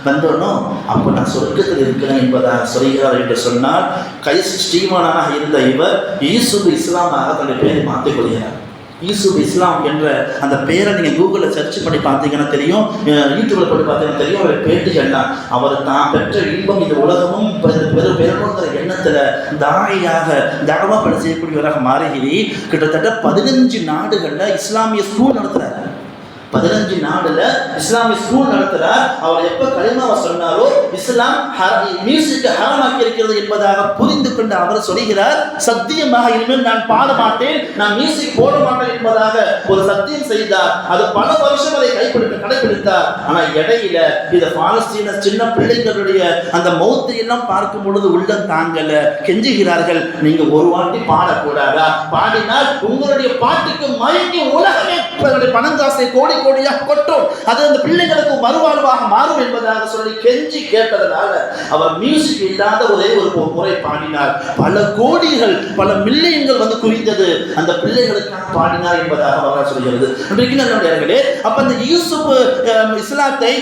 வந்தோனோ அப்போ நான் சொர்க்கத்தில் இருக்கிறேன் என்பதாக சொல்கிறார் என்று சொன்னால், கைஸ் ஸ்டீவனாக இருந்த இவர் யூசுப் இஸ்லாமாக தன்னுடைய பேரை மாற்றிக் கொள்கிறார். யூசுப் இஸ்லாம் என்ற அந்த பேரை நீங்கள் கூகுளில் சர்ச் பண்ணி பார்த்தீங்கன்னா தெரியும், யூடியூப்பில் போட்டு பார்த்தீங்கன்னா தெரியும். அவர் பேட்டிகள் தான். அவர் தான் பெற்ற இன்பம் இந்த உலகமும் பெருங்கிற எண்ணத்தில் தாவா பணி செய்யக்கூடியவராக மாறுகிறேன். கிட்டத்தட்ட 15 நாடுகளில் இஸ்லாமிய ஸ்கூல் நடத்துகிறார். 15 நாடுல இஸ்லாமிய ஸ்கூல் நடத்துகிறார். அவர் எப்ப கலிமாவை சொன்னாரோ இஸ்லாம் மியூசிக்கை ஹராமாக்கி இருக்கிறது என்பதாக புரிந்து கொண்டு அவர் சொல்கிறார், சத்தியமாக இனிமேல் நான் பாட மாட்டேன், நான் மியூசிக் போட மாட்டேன் என்பதாக ஒரு சத்தியம் செய்தார். அது பல வருஷம் அதை கடைபிடித்தார். ஆனா இடையில இந்த பாலஸ்தீன சின்ன பிள்ளைகளுடைய அந்த மௌத்தை எல்லாம் பார்க்கும் பொழுது உள்ளம் தாங்கல, கெஞ்சுகிறார்கள், நீங்க ஒரு வாட்டி பாடக்கூடாதா? பாடினால் உங்களுடைய பாட்டுக்கு மயங்கி உலகமே பணங்காசை கோடி கோடியாக கொட்டும், அது அந்த பிள்ளைகளுக்கு மறுவாழ்வாக மாறும் என்பதாக சொல்லி கெஞ்சி கேட்டதனால அவர் மியூசிக் இல்லாத ஒரே ஒரு முறை பாடினார். பல கோடிகள் பல மில்லியன்கள் வந்து குவிந்தது அந்த பிள்ளைகளுக்காக பாடினார் என்பதாக அவர் சொல்கிறது. அப்ப அந்த யூசுப் இஸ்லாத்தை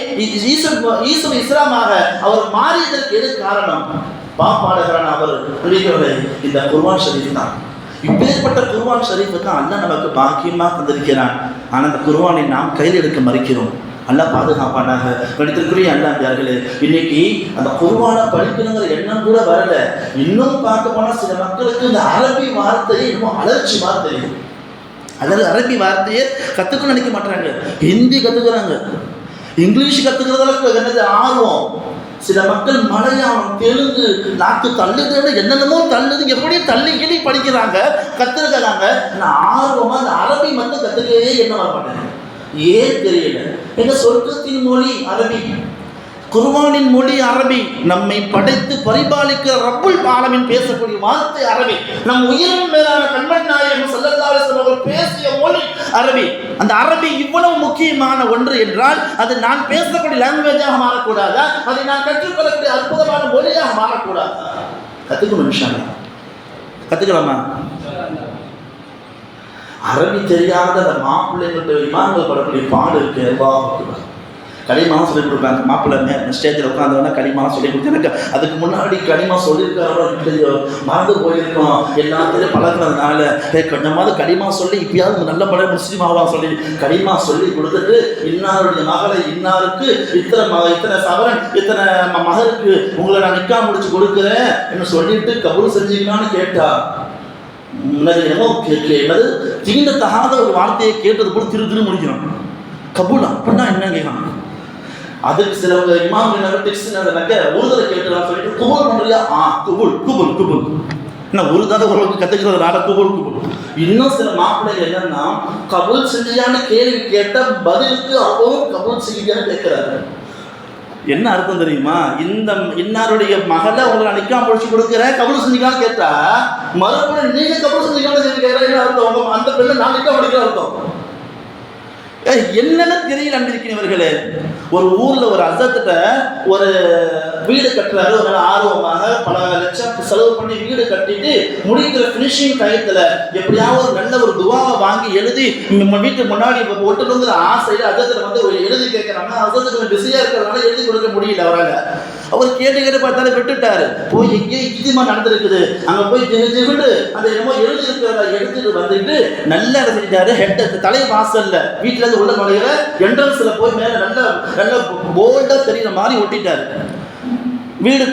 யூசுப் இஸ்லாமாக அவர் மாறியதற்கு எது காரணம்? பாப்பாளரான அவர் இந்த குர்ஆன் ஷரீஃப் தான். இப்பேற்பட்ட குர்ஆன் ஷரீஃபை தான் அல்லாஹ் நமக்கு பாக்கியமாக தந்திருக்கிறான். ஆனால் அந்த குர்ஆனை நாம் கையில் எடுக்க மறுக்கிறோம். அல்லாஹ் பாதுகாப்பானாக. படித்திருக்கிற அல்லாஹ்களே, இன்னைக்கு அந்த குர்ஆனை படிக்கணுங்கிற எண்ணம் கூட வரல. இன்னும் பார்க்க போனால் சில மக்களுக்கு இந்த அரபி வார்த்தையை இன்னும் அலர்ச்சி மாதிரி தெரியும். அதாவது அரபி வார்த்தையை கற்றுக்கணும்னு நினைக்க மாட்டாங்க. ஹிந்தி கற்றுக்கிறாங்க, இங்கிலீஷ் கற்றுக்கிறதுல என்னது ஆர்வம். சில மக்கள் மலையாளம், தெலுங்கு, நாக்கு தள்ளுதுன்னு என்னென்னமோ தள்ளுது, எப்படியும் தள்ளி கிளி படிக்கிறாங்க, கற்றுக்கிறாங்க. நான் ஆர்வமாக அந்த அரபி மட்டும் கற்றுக்கவே என்ன வர மாட்டேங்க. ஏன் தெரியல. எங்க சொர்க்கத்தின் மொழி அரபி, குர்ஆனின் மொழி அரபி, நம்மை படைத்து பரிபாலிக்கிற ரப்புல் ஆலமீன் பேசக்கூடிய வார்த்தை அரபி, நம் உயிரின் மேலான கண்மணி நாயகம் ஸல்லல்லாஹு அலைஹி வஸல்லம் அவர்கள் பேசிய மொழி அரபி. அந்த அரபி இவ்வளவு முக்கியமான ஒன்று என்றால் அது நான் பேசக்கூடிய லாங்குவேஜாக மாறக்கூடாதா? அதை நான் கற்றுக்கொள்ளக்கூடிய அற்புதமான மொழியாக மாறக்கூடாதா? கற்றுக்கணும் இன்ஷா அல்லாஹ். கற்றுக்கலாமா? அரபி தெரியாத அந்த மாப்பிள்ளைங்களுடைய இமாம்கள் படக்கூடிய பாடு இருக்கு. அல்லாஹ் களிமாலாம் சொல்லிக் கொடுப்பாங்க. மாப்பிள்ளை ஸ்டேஜில் உட்காந்தவொடனே களிமாலாம் சொல்லிக் கொடுத்து எனக்கு அதுக்கு முன்னாடி களிமா சொல்லியிருக்காரோ மறந்து போயிருக்கோம். எல்லாத்தையும் பழகினதுனால கொஞ்சமாவது களிமா சொல்லி இப்பயாவது நல்ல பழைய முஸ்லீம் ஆகலாம் சொல்லி களிமா சொல்லி கொடுத்துட்டு இன்னாருடைய மகளை இன்னாருக்கு இத்தனை சவரன் இத்தனை மகருக்கு உங்களை நான் நிக்கா முடிச்சு கொடுக்குறேன் என்று சொல்லிட்டு கபூல் செஞ்சீங்களான்னு கேட்டா, என்னமோ என்னது தீண்டத்தகாத ஒரு வார்த்தையை கேட்டது போல திரு முடிக்கணும். கபூல் அப்படின்னா என்ன கேட்கணும்? அதுக்கு சிலவங்க இமாம் ஒருதலை கேட்டுலாம் சொல்லிட்டு குபுல் பண்றியா? குபுல் குபுல் குபுல் என்ன ஒரு தடவை உங்களுக்கு கற்றுக்கிறதுனால குபுல் குபுல். இன்னும் சில மாப்பிள்ளைகள் என்னன்னா கபூல் செஞ்சியான்னு கேள்வி கேட்ட பதிலுக்கு அவரும் கபூல் செஞ்சியான்னு கேட்கிறாரு. என்ன அர்த்தம் தெரியுமா? இந்த இன்னாருடைய மகளை உங்களை நிக்காம முடிச்சு கொடுக்குற கபூல் செஞ்சிக்கான்னு கேட்டா மறுபடியும் நீங்க கபூல் செஞ்சிக்கான்னு கேட்கிறேன் அர்த்தம். அந்த பெண்ணை நான் நிக்காம முடிக்கிற அர்த்தம். என்னென்ன தெரியல அன்பிருக்கிறவர்களே. ஒரு ஊர்ல ஒரு அசத்திட்ட ஒரு வீடு கட்டுறாரு, ஒரு ஆர்வமாக பல லட்சம் செலவு பண்ணி வீடு கட்டிட்டு முடிக்கிற பினிஷிங் டயத்துல எப்படியாவது ஒரு நல்ல ஒரு துவாவை வாங்கி எழுதி வீட்டுக்கு முன்னாடி ஒட்டணுங்கிற ஆசையில அசத்துல வந்து எழுதி கேட்கிறாங்க. அசத்துக்கு பிஸியா இருக்கிறதுனால எழுதி கொடுக்க முடியல அவரால். அவர் கேட்டு பார்த்தாரு, விட்டுட்டாரு. போய் எங்கேயோ இதிமா நடந்திருக்குது, அங்க போய் ஜெகிட்டு அந்த என்னமோ எழுதி இருக்கிறத எடுத்துட்டு வந்துட்டு நல்லா செஞ்சாரு. ஹெட் தலை வாசல்ல வீட்டுல இருந்து உள்ள நுழையிற என்ட்ரன்ஸ்ல போய் மேல நல்ல போல்டா தெரியுற மாதிரி ஒட்டிட்டாரு. வீடு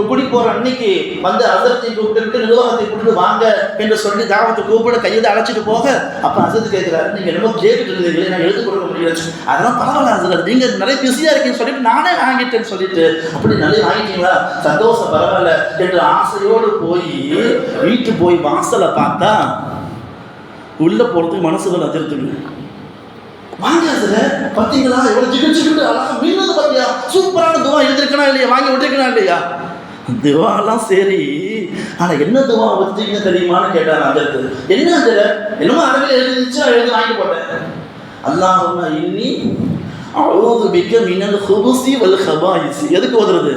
குடி போற அன்னைக்கு வந்து அசரத்தை கூப்பிட்டு நிர்வாகத்தை கூப்பிட்டு வாங்க என்று சொல்லி தாவத்தை கூப்பிட கையில் அழைச்சிட்டு போக, அப்ப அசத்து கேட்கிறாரு, நீங்க என்னமோ கேட்டுட்டு இருந்தீங்களே, நான் எழுதி கொடுக்க முடியல. அதெல்லாம் பரவாயில்ல அசரத், நீங்க நிறைய பிஸியா இருக்கீங்கன்னு சொல்லிட்டு நானே வாங்கிட்டேன்னு சொல்லிட்டு, அப்படி நிறைய வாங்கிட்டீங்களா, சந்தோஷம், பரவாயில்ல என்று ஆசையோடு போய் வீட்டு போய் வாசலை பார்த்தா உள்ள போறதுக்கு மனசுகள் அதிர்த்துங்க. வாங்க சார், பார்த்தீங்களா எவ்வளவு ஜிகிட்டு அழகா மீனது பார்த்தியா, சூப்பரான துவா எழுதிருக்கனா இல்லையா, வாங்கி விட்டுருக்கனா இல்லையா. துவாலாம் சரி, ஆனா என்ன துவா வச்சுங்க தெரியுமான்னு கேட்டார். அதற்கு என்ன என்னமோ அரபில் எழுதிச்சு, எழுதி வாங்கி போட்டேன். அல்லாஹும்ம இன்னி அஊது பிக்க மினல் குபுஸி வல் கபாயிஸ். எதுக்கு ஓதுறது?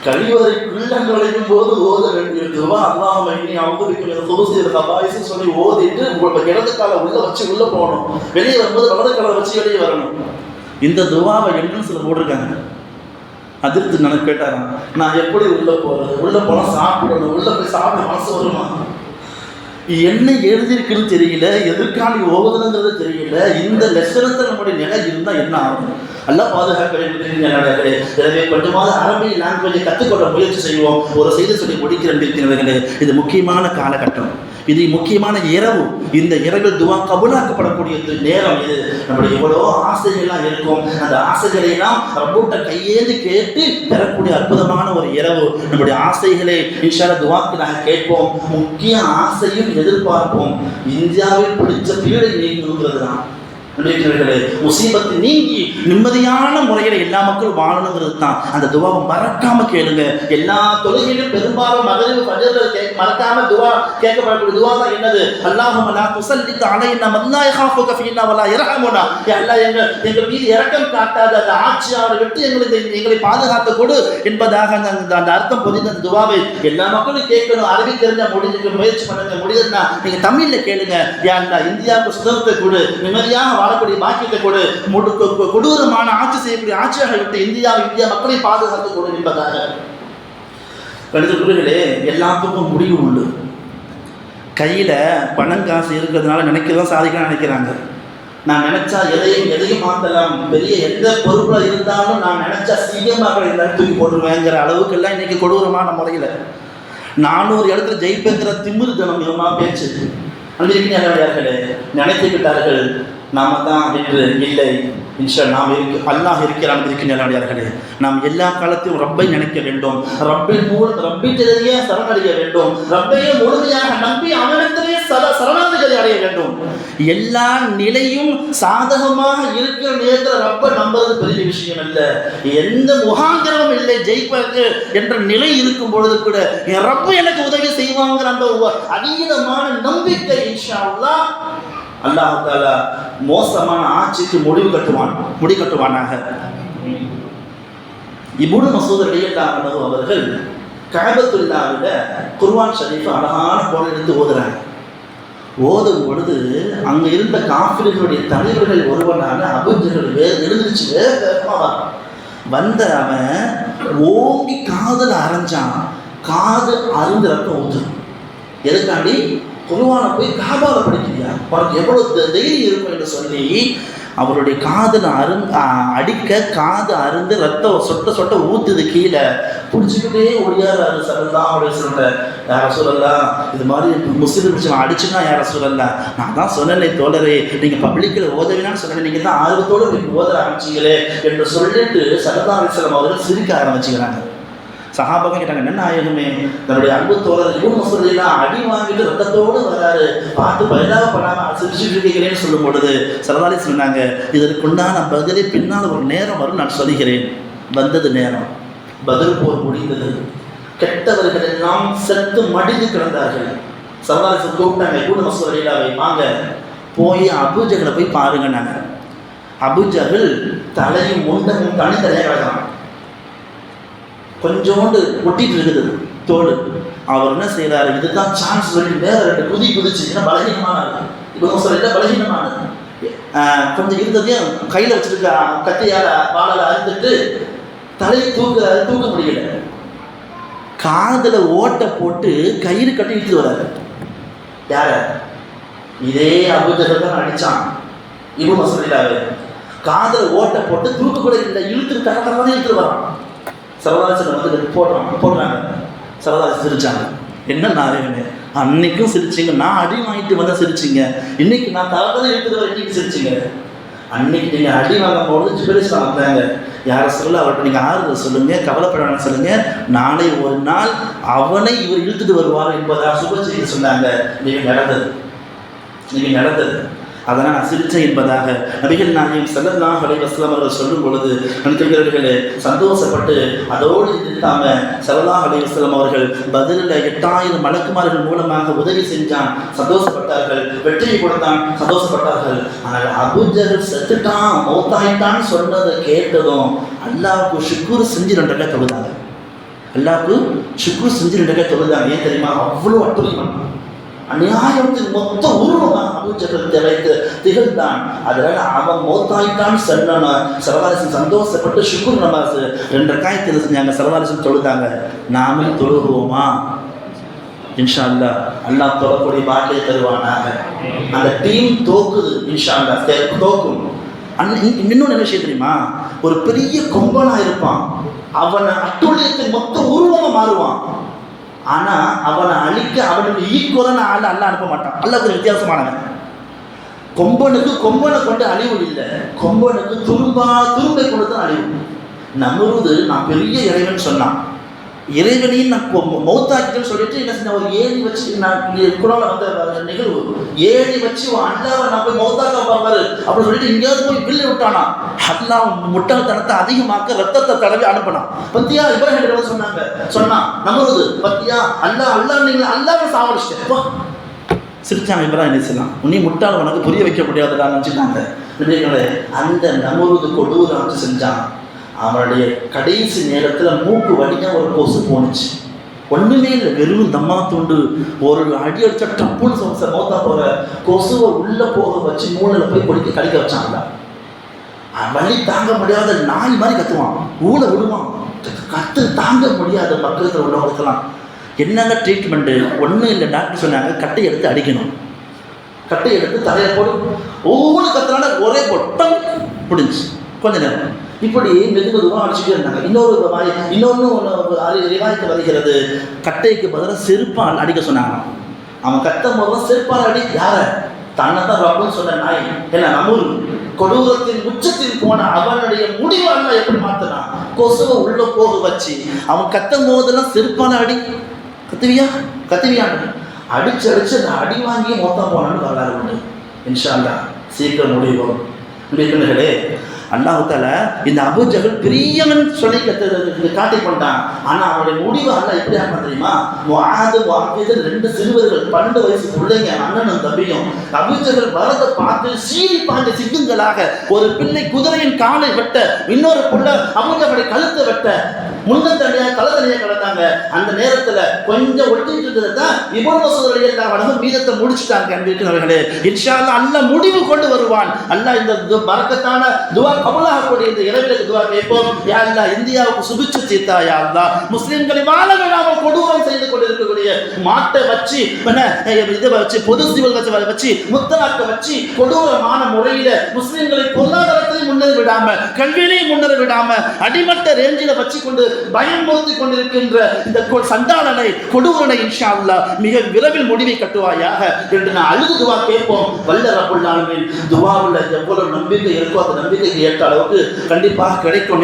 கழிவறைக்குள்ள நுழையும் போது ஓத வேண்டிய துவா அல்லாஹும்ம இன்னி அஊது பிக்க மினல் குபுஸி வல் கபாயிஸ் சொல்லி ஓதிட்டு உங்களுக்கு இடது காலை உள்ள வச்சு உள்ள போகணும், வெளியே வரும்போது வலது காலை வச்சு வெளியே வரணும். இந்த துவாவை என்ட்ரன்ஸ்ல போட்டிருக்காங்க. அதிர்த்து எனக்கு கேட்டாராம், நான் எப்படி உள்ள போறது, உள்ள போனா சாப்பிடணும், உள்ள போய் சாப்பிட மனசு வருமா, என்ன எழுதியிருக்குன்னு தெரியல, எதிர்காலி ஓதுதுங்கிறது தெரியல. இந்த லட்சணத்தை நம்முடைய நிலை இருந்தா என்ன ஆகும்? எல்லாம் பாதுகாப்பு. எனவே கொஞ்சமாவது அரபி லாங்குவேஜை கற்றுக்கொள்ள முயற்சி செய்வோம். ஒரு செய்தி சொல்லி முடிக்கிறவர்களே, இது முக்கியமான காலகட்டம், இது முக்கியமான இரவு. இந்த இரவில் துவா கபூலாக்கப்படக்கூடிய நேரம் இது. நம்முடைய எவ்வளோ ஆசைகள்லாம் இருக்கும், அந்த ஆசைகளை எல்லாம் ரப்பூட்ட கையேந்து கேட்டு பெறக்கூடிய அற்புதமான ஒரு இரவு. நம்முடைய ஆசைகளை இன்ஷா அல்லாஹ் துவாக்கு நாங்கள் கேட்போம். முக்கிய ஆசையும் எதிர்பார்ப்போம் இந்தியாவில் பிடிச்ச பீடை நீங்குங்கிறது தான். முசீபத்து நீங்கி நிம்மதியான முறையில் எல்லா மக்களும் வாழணுங்கிறது தான். அந்த துவாவை மறக்காம கேளுங்க. எல்லா தொழுகையிலும் பெரும்பாலும் மகரிப் ஃபஜ்ர் மறக்காம துவா கேட்கப்படக்கூடிய துவா தான் என்னது? அல்லாஹும்ம லா துஸல்லித் அலைனா மன் லா யகாஃபுக ஃபீனா வலா யர்ஹமுனா. யா அல்லாஹ் எங்கள் மீது இரக்கம் காட்டாத அந்த ஆட்சியாளரை விட்டு எங்களை பாதுகாத்து கொடு என்பதாக அந்த அர்த்தம் பொதிந்த அந்த துவாவை எல்லா மக்களும் கேட்கணும். அரபி தெரிஞ்சா முடிஞ்சுக்க முயற்சி பண்ணுங்க. முடியுதுன்னா நீங்க தமிழ்ல கேளுங்க. யா அல்லாஹ் இந்தியாவுக்கு சுதந்திரத்தை கொடு, நிம்மதியாக வாழக்கூடிய பாக்கியத்தை கொடு, கொடூரமான ஆட்சி செய்யக்கூடிய ஆட்சியாக விட்டு இந்தியா மக்களை பாதுகாத்து கொடு என்பதாக. கணிதர்களே, எல்லாத்துக்கும் முடிவு உண்டு. கையில் பணம் காசு இருக்கிறதுனால நினைக்கிறதான் சாதிக்கலாம் நினைக்கிறாங்க. நான் நினைச்சா எதையும் மாற்றலாம், பெரிய எந்த பொறுப்பில் இருந்தாலும் நான் நினைச்சா சீக்கிரமாக இருந்தாலும் தூக்கி போட்டுருவேங்கிற அளவுக்கு எல்லாம் இன்னைக்கு கொடூரமான முறையில் 400 இடத்துல ஜெயிப்பேங்கிற திமிரு தினம் பேச்சு அன்பிருக்கிறார்களே நினைத்துக்கிட்டார்கள். நாம தான் என்று இல்லை. இன்ஷா நாம் அல்லாஹ் இருக்கிறான் இருக்கின்றார்களே. நாம் எல்லா காலத்தையும் ரப்பை நினைக்க வேண்டும், ரப்பிலேயே சரணடைய வேண்டும், ரப்பையே முழுமையாக நம்பி அவனிடத்திலே சரணாகதி அடைய வேண்டும். எல்லா நிலையும் சாதகமாக இருக்கிற நேரத்தில் ரப்பை நம்புறது பெரிய விஷயம் அல்ல. எந்த முகாந்திரமும் இல்லை ஜெயிப்பதற்கு என்ற நிலை இருக்கும் பொழுது கூட என் ரப்பை எனக்கு உதவி செய்வாங்கிற அந்த அதீதமான நம்பிக்கை இன்ஷா அல்லாஹ் அல்லாஹ் தஆலா மோசமான ஆட்சிக்கு முடிவு கட்டுவானாக. இப்னு மஸ்ஊத் ரலியல்லாஹு அன்ஹு அவர்கள் கஅபத்துல்லாஹ்ல குர்ஆன் ஷரீஃப் அழகான போல எடுத்து ஓதுறாங்க. ஓதும் பொழுது அங்க இருந்த காஃபிர்களுடைய தலைவர்கள் ஒருவனான அபூ ஜஹல் எழுந்திருச்சு வேகமா வந்த அவன் ஓங்கி காதுல அரைஞ்சான். காது அருந்து ரத்தம் ஊத்து. எதுக்காண்டி? குர்ஆனை போய் காபால படிக்கிறியா, உனக்கு எவ்வளவு தைரியம் இருக்கும் என்று சொல்லி அவருடைய காதில் அடிக்க காது அருந்து ரத்தம் சொட்ட ஊத்துது. கீழே பிடிச்சிக்கிட்டே ஒடியாரு சல்லல்லாஹு அலைஹி வஸல்லம். யார சொல்லலாம், இது மாதிரி முஸ்லிம் பிடிச்சி அடிச்சுன்னா யார சொல்லலாம். நான் தான் சொன்னேனே தோழரே, நீங்கள் பப்ளிக்கில் ஓதவினான்னு சொன்னேன், நீங்கள் தான் ஆர்வத்தோடு நீங்கள் ஓத ஆரம்பிச்சிங்களே என்று சொல்லிட்டு சல்லல்லாஹு அலைஹி வஸல்லம் அவர்கள் சிரிக்க ஆரம்பிச்சுக்கிறாங்க. சஹாபாக கேட்டாங்க, என்ன நாயகமே, தன்னுடைய அன்பு தோழர் இப்னு மஸ்ஊத் அடி வாங்கிட்டு ரத்தத்தோடு வராரு, பார்த்து பரிதாப பண்ணாமல் சிரிச்சுட்டு இருக்கீங்களேன்னு சொல்லும் பொழுது சல்லல்லாஹு அலைஹி சொன்னாங்க, இதற்குண்டான பதிலை பின்னால் ஒரு நேரம் வரும், நான் சொல்கிறேன். வந்தது நேரம். பத்ர் போர் முடிந்தது. கெட்டவர்கள் எல்லாம் செத்து மடிந்து கிடந்தார்கள். சல்லல்லாஹு அலைஹி கூப்பிட்டாங்க, இப்னு மஸ்ஊத் வாங்க போய் அபூஜகளை போய் பாருங்க. நாங்கள் அபூஜகள் தலையும் முண்டமும் தனித்தனியாக கிடக்கிறான், கொஞ்சோண்டு ஒட்டிட்டு இருக்குது தோடு. அவர் என்ன செய்யறாரு, இதுதான் சான்ஸ் சொல்லி வேற 2 குதிச்சு, ஏன்னா பலகீனமானது, இப்போ சொல்ல பலகீனமானது, கொஞ்சம் இருந்ததையும் கையில் வச்சிருக்க கத்தியால வாழால அறுத்துட்டு தலையை தூக்க முடியல, காதில் ஓட்டை போட்டு கயிறு கட்டி இழுத்து வராரு. யார? இதே அபூஜஹல் தான் அடிச்சான். இப்னு மஸ்ஊத் காதில் ஓட்டை போட்டு தூக்க கூட இல்லை, இழுத்துட்டு தரதான் இழுத்துட்டு வரான். சரதாசன் வந்து போடுறாங்க. சரதாசன் சிரிச்சாங்க. என்ன நாராயணே, அன்னைக்கும் சிரிச்சிங்க, நான் அடி வாங்கிட்டு வந்தால் சிரிச்சிங்க, இன்னைக்கு நான் தரதான் இழுத்துட்டு வர இன்னைக்கு சிரிச்சிங்க. அன்னைக்கு நீங்கள் அடி வாங்கும் போது ஜிப்ரீல் வந்தாங்க. யாரை சொல்ல அவர்கிட்ட நீங்கள் ஆறுதல் சொல்லுங்கள், கவலைப்பட வேணாம் சொல்லுங்கள், நாளை ஒரு நாள் அவனை இவர் இழுத்துட்டு வருவார் என்பதாக சுப செய்தி சொன்னாங்க. நீங்கள் நடந்தது அதனால் நான் சிரிச்சேன் என்பதாக நபிகள் நாயகம் ஸல்லல்லாஹு அலைஹி வஸல்லம் அவர்கள் சொல்லும் பொழுது நண்பர்களே சந்தோஷப்பட்டு அதோடு நிறுத்தாம ஸல்லல்லாஹு அலைஹி வஸல்லம் அவர்கள் பதிலில் 8000 மலக்குமார்கள் மூலமாக உதவி செஞ்சான், சந்தோஷப்பட்டார்கள், வெற்றியை கொடுத்தான், சந்தோஷப்பட்டார்கள். ஆனால் அபூஜஹல் செத்துட்டான், மௌத்தாயிட்டான்னு சொன்னதை கேட்டதும் அல்லாஹ்வுக்கு ஷுக்ர் செஞ்சு 2 ரக்காத் தொழுதாங்க. அல்லாஹ்வுக்கு ஷுக்ர் செஞ்சு 2 ரக்காத் தொழுதாங்க. ஏன் தெரியுமா? அவ்வளோ அட்டுழியம், அநியாயத்தின் மொத்த உருவமாக அபூஜஹல் திகழ்ந்தான். அதனால அவன் மௌத்தாயிட்டான் சொன்ன சரதாரிசன் சந்தோஷப்பட்டு ஷுக்ர் நமாஸ் 2 ரக்காத் செஞ்சாங்க, சரதாரிசன் தொழுதாங்க. நாமும் தொழுவோமா? இன்ஷா அல்லாஹ் அல்லாஹ் தொழக்கூடிய பாக்கியை தருவானாக. அந்த டீம் தோக்குது, இன்ஷா அல்லாஹ் தோக்கும். இன்னொன்று என்ன விஷயம் தெரியுமா? ஒரு பெரிய கொம்பனா இருப்பான், அவனை அட்டுழியத்தின் மொத்த உருவமாக மாறுவான். ஆனால் அவனை அழிக்க அவனுக்கு ஈக்குவலான ஆள் அல்ல அனுப்ப மாட்டான். அல்ல ஒரு வித்தியாசமானவன். கொம்பனுக்கு கொம்பனை கொண்டு அழிவு இல்லை, கொம்பனுக்கு துரும்பை கொண்டு தான் அழிவு. நம்ரூது நான் பெரிய இறைவன் சொன்னான், இறைவனையும் நான் மௌத்தாக்கிட்டேன்னு சொல்லிட்டு என்ன செஞ்ச, ஒரு ஏணி வச்சு, நான் குரான்ல வந்த நிகழ்வு, ஏணி வச்சு அல்லாவை நான் போய் மௌத்தாக்க பார்ப்பாரு அப்படின்னு சொல்லிட்டு எங்கேயாவது போய் வில்லு விட்டானா. அல்லாஹ் முட்டாள்தனத்தை அதிகமாக்க ரத்தத்தை தடவி அனுப்பினான். பத்தியா இப்ராஹிம் சொன்னான் நம்ரூது, பத்தியா அல்லாஹ் நீங்க அல்லாவை சாவடிச்சிட்டேன். சிரிச்சாங்க இப்ராஹிம் அலைஹிஸ்ஸலாம். உன்னை முட்டாள் உனக்கு புரிய வைக்க முடியாதுடான்னு நினச்சிட்டாங்க. அந்த நம்ரூது கொடூரம் செஞ்சான். அவனுடைய கடைசி நேரத்தில் மூக்கு வழியாக ஒரு கொசு போணுச்சு. ஒன்றுமே இல்லை, வெறும் தம்மா துண்டு ஒரு அடி அடிச்சா டப்புன்னு மௌத்தா போகிற கொசுவை உள்ளே போக வச்சு மூளையில் போய் கடிக்க வச்சாங்கள. வலி தாங்க முடியாத நாய் மாதிரி கத்துவான், ஊழ விடுவான், கத்து தாங்க முடியாத பக்கத்தில் உள்ளவங்களுக்கெல்லாம் என்னங்க ட்ரீட்மெண்ட்டு? ஒன்றும் இல்லை, டாக்டர் சொன்னாங்க கட்டை எடுத்து அடிக்கணும், கட்டை எடுத்து தலையை போடு, ஒவ்வொரு கத்துனால ஒரே பொட்டம் முடிஞ்சு கொஞ்ச நேரம் இப்படி மெதுவாக அடிச்சுட்டே இருந்தாங்க. இன்னொன்று ரிவாயத்து வருகிறது, கட்டைக்கு பதிலாக செருப்பால் அடிக்க சொன்னாங்க. அவன் கத்தும் போதுதான் செருப்பால் அடி. யார? தன்னை தான் ரப்புன்னு சொன்ன நாய். ஏன்னா நம்ரூது கொடூரத்தின் உச்சத்தில் போன அவனுடைய முடிவு அல்ல எப்படி மாத்தினான், கொசுவை உள்ள போக வச்சு அவன் கத்தும் போதெல்லாம் செருப்பால் அடி. கத்துவியான்னு அடிச்சு அந்த அடி வாங்கி மொத்தம் போனான்னு வரலாறு உண்டு. இன்ஷா அல்லாஹ் சீக்கிரம் முடிவு வரும். பிள்ளைகளே, அல்லாஹ் தஆலா இந்த அபூஜஹல் பெரியவன் சொல்லி காட்டி கொண்டான். ஆனால் அவனுடைய முடிவு அல்லாஹ் எப்படி ஆகணும் தெரியுமா? முஆது வாஃபித் 2 சிறுவர்கள் 12 வயசு பிள்ளைங்க, அண்ணனும் தம்பியும். அபூஜஹல் வரதை பார்த்து சீறி பாய்ந்த சிங்கங்களாக ஒரு பிள்ளை குதிரையின் காலை வெட்ட, இன்னொரு பிள்ளை அபூஜஹலை கழுத்தை வெட்ட, முன்னத்தனியாக தலத்தனியாக கிடந்தாங்க. அந்த நேரத்தில் கொஞ்சம் ஒட்டிட்டு இருந்தது தான் இப்னு மஸ்ஊத் ரலியல்லாஹு அன்ஹு மீதத்தை முடிச்சுட்டாங்க. அன்பிற்குரியவர்களே, இன்ஷா அல்லாஹ் அல்லாஹ் முடிவு கொண்டு வருவான். அல்லாஹ் இந்த பரக்கத்தான துஆ கபூலாகக்கூடிய இந்த இரவிலுக்கு துஆ கேட்போம். யா அல்லாஹ் இந்தியாவுக்கு சுபிட்சை தீர்த்தா, யா அல்லாஹ் முஸ்லிம்களை வாழ விடாமல் கொடூரம் செய்து கொண்டிருக்கக்கூடிய மாட்டை வச்சு இதை வச்சு பொது சிவில் வச்சு முத்தலாக்க வச்சு கொடூரமான முறையில் முஸ்லிம்களை பொருளாதாரத்தை முன்னேற விடாம, கல்வியிலையும் முன்னேற விடாம, அடிமட்ட ரேஞ்சில் வச்சு கொண்டு பயன்படுத்திக் கொண்டிருக்கின்ற இந்த சண்டாளனை கொடூரனை இன்ஷா அல்லாஹ் மிக விரைவில் முடிவை கட்டுவாயாக என்று நான் அழுது துவா கேட்போம். வல்ல ரப்புல் ஆலமீன் துவாவுல எவ்வளவு நம்பிக்கை இருக்கோ அந்த நம்பிக்கைக்கு ஏற்ற அளவுக்கு கண்டிப்பாக கிடைக்கும்.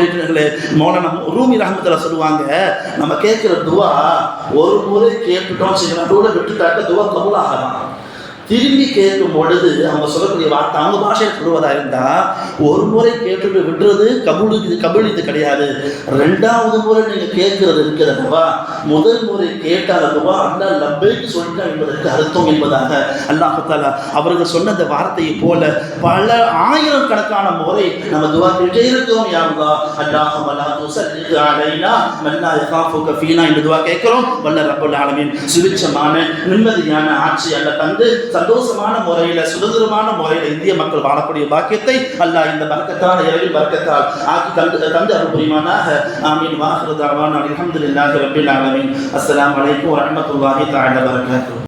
மௌலானா ரூமி ரஹ்மத்துல்லாஹி சொல்லுவாங்க, நம்ம கேட்கிற துவா ஒரு முறை கேட்டுட்டோம், நடுவில் விட்டுட்டாக்க துவா கபூல் ஆகலாம். திரும்பி கேட்கும் பொழுது அவங்க சொல்லக்கூடிய வார்த்தை அவங்க பாஷையில் சொல்லுவதா இருந்தா ஒரு முறை கேட்டுட்டு விடுறது கபூல் இது கிடையாது. 2வது முறை நீங்க கேட்கிறது இருக்கிறதவா முதல் முறை கேட்டாலதுவா அல்லாஹ் லப்பைக்கு சொல்லிட்டா என்பதற்கு அர்த்தம் என்பதாக அல்லாஹ் தஆலா அவர்கள் சொன்ன அந்த வார்த்தையை போல பல ஆயிரக்கணக்கான முறை நம்ம துஆ கேட்டே இருக்கோம். யா அல்லாஹ் அல்லாஹும்ம லா துஸல்லித் அலைனா மன் லா யகாஃபுக ஃபீனா இந்த துஆ கேட்கிறோம். வல்ல ரப்பல் ஆலமீன் சுபிட்சமான நிம்மதியான ஆட்சி அல்லாஹ் தந்து சந்தோஷமான முறையில் சுதந்திரமான முறையில் இந்திய மக்கள் வாழக்கூடிய பாக்கியத்தை அல்லாஹ் இந்த பரக்கத்தான இரவில் பரக்கத்தால் ஆக்கி தந்து அருள் புரிவானாக. ஆமீன். வாஹிரு தஅவானா அல்ஹம்துலில்லாஹி ரப்பில் ஆலமீன். அஸ்ஸலாமு அலைக்கும் வரஹ்மத்துல்லாஹி தஆலா வபரகாத்துஹு.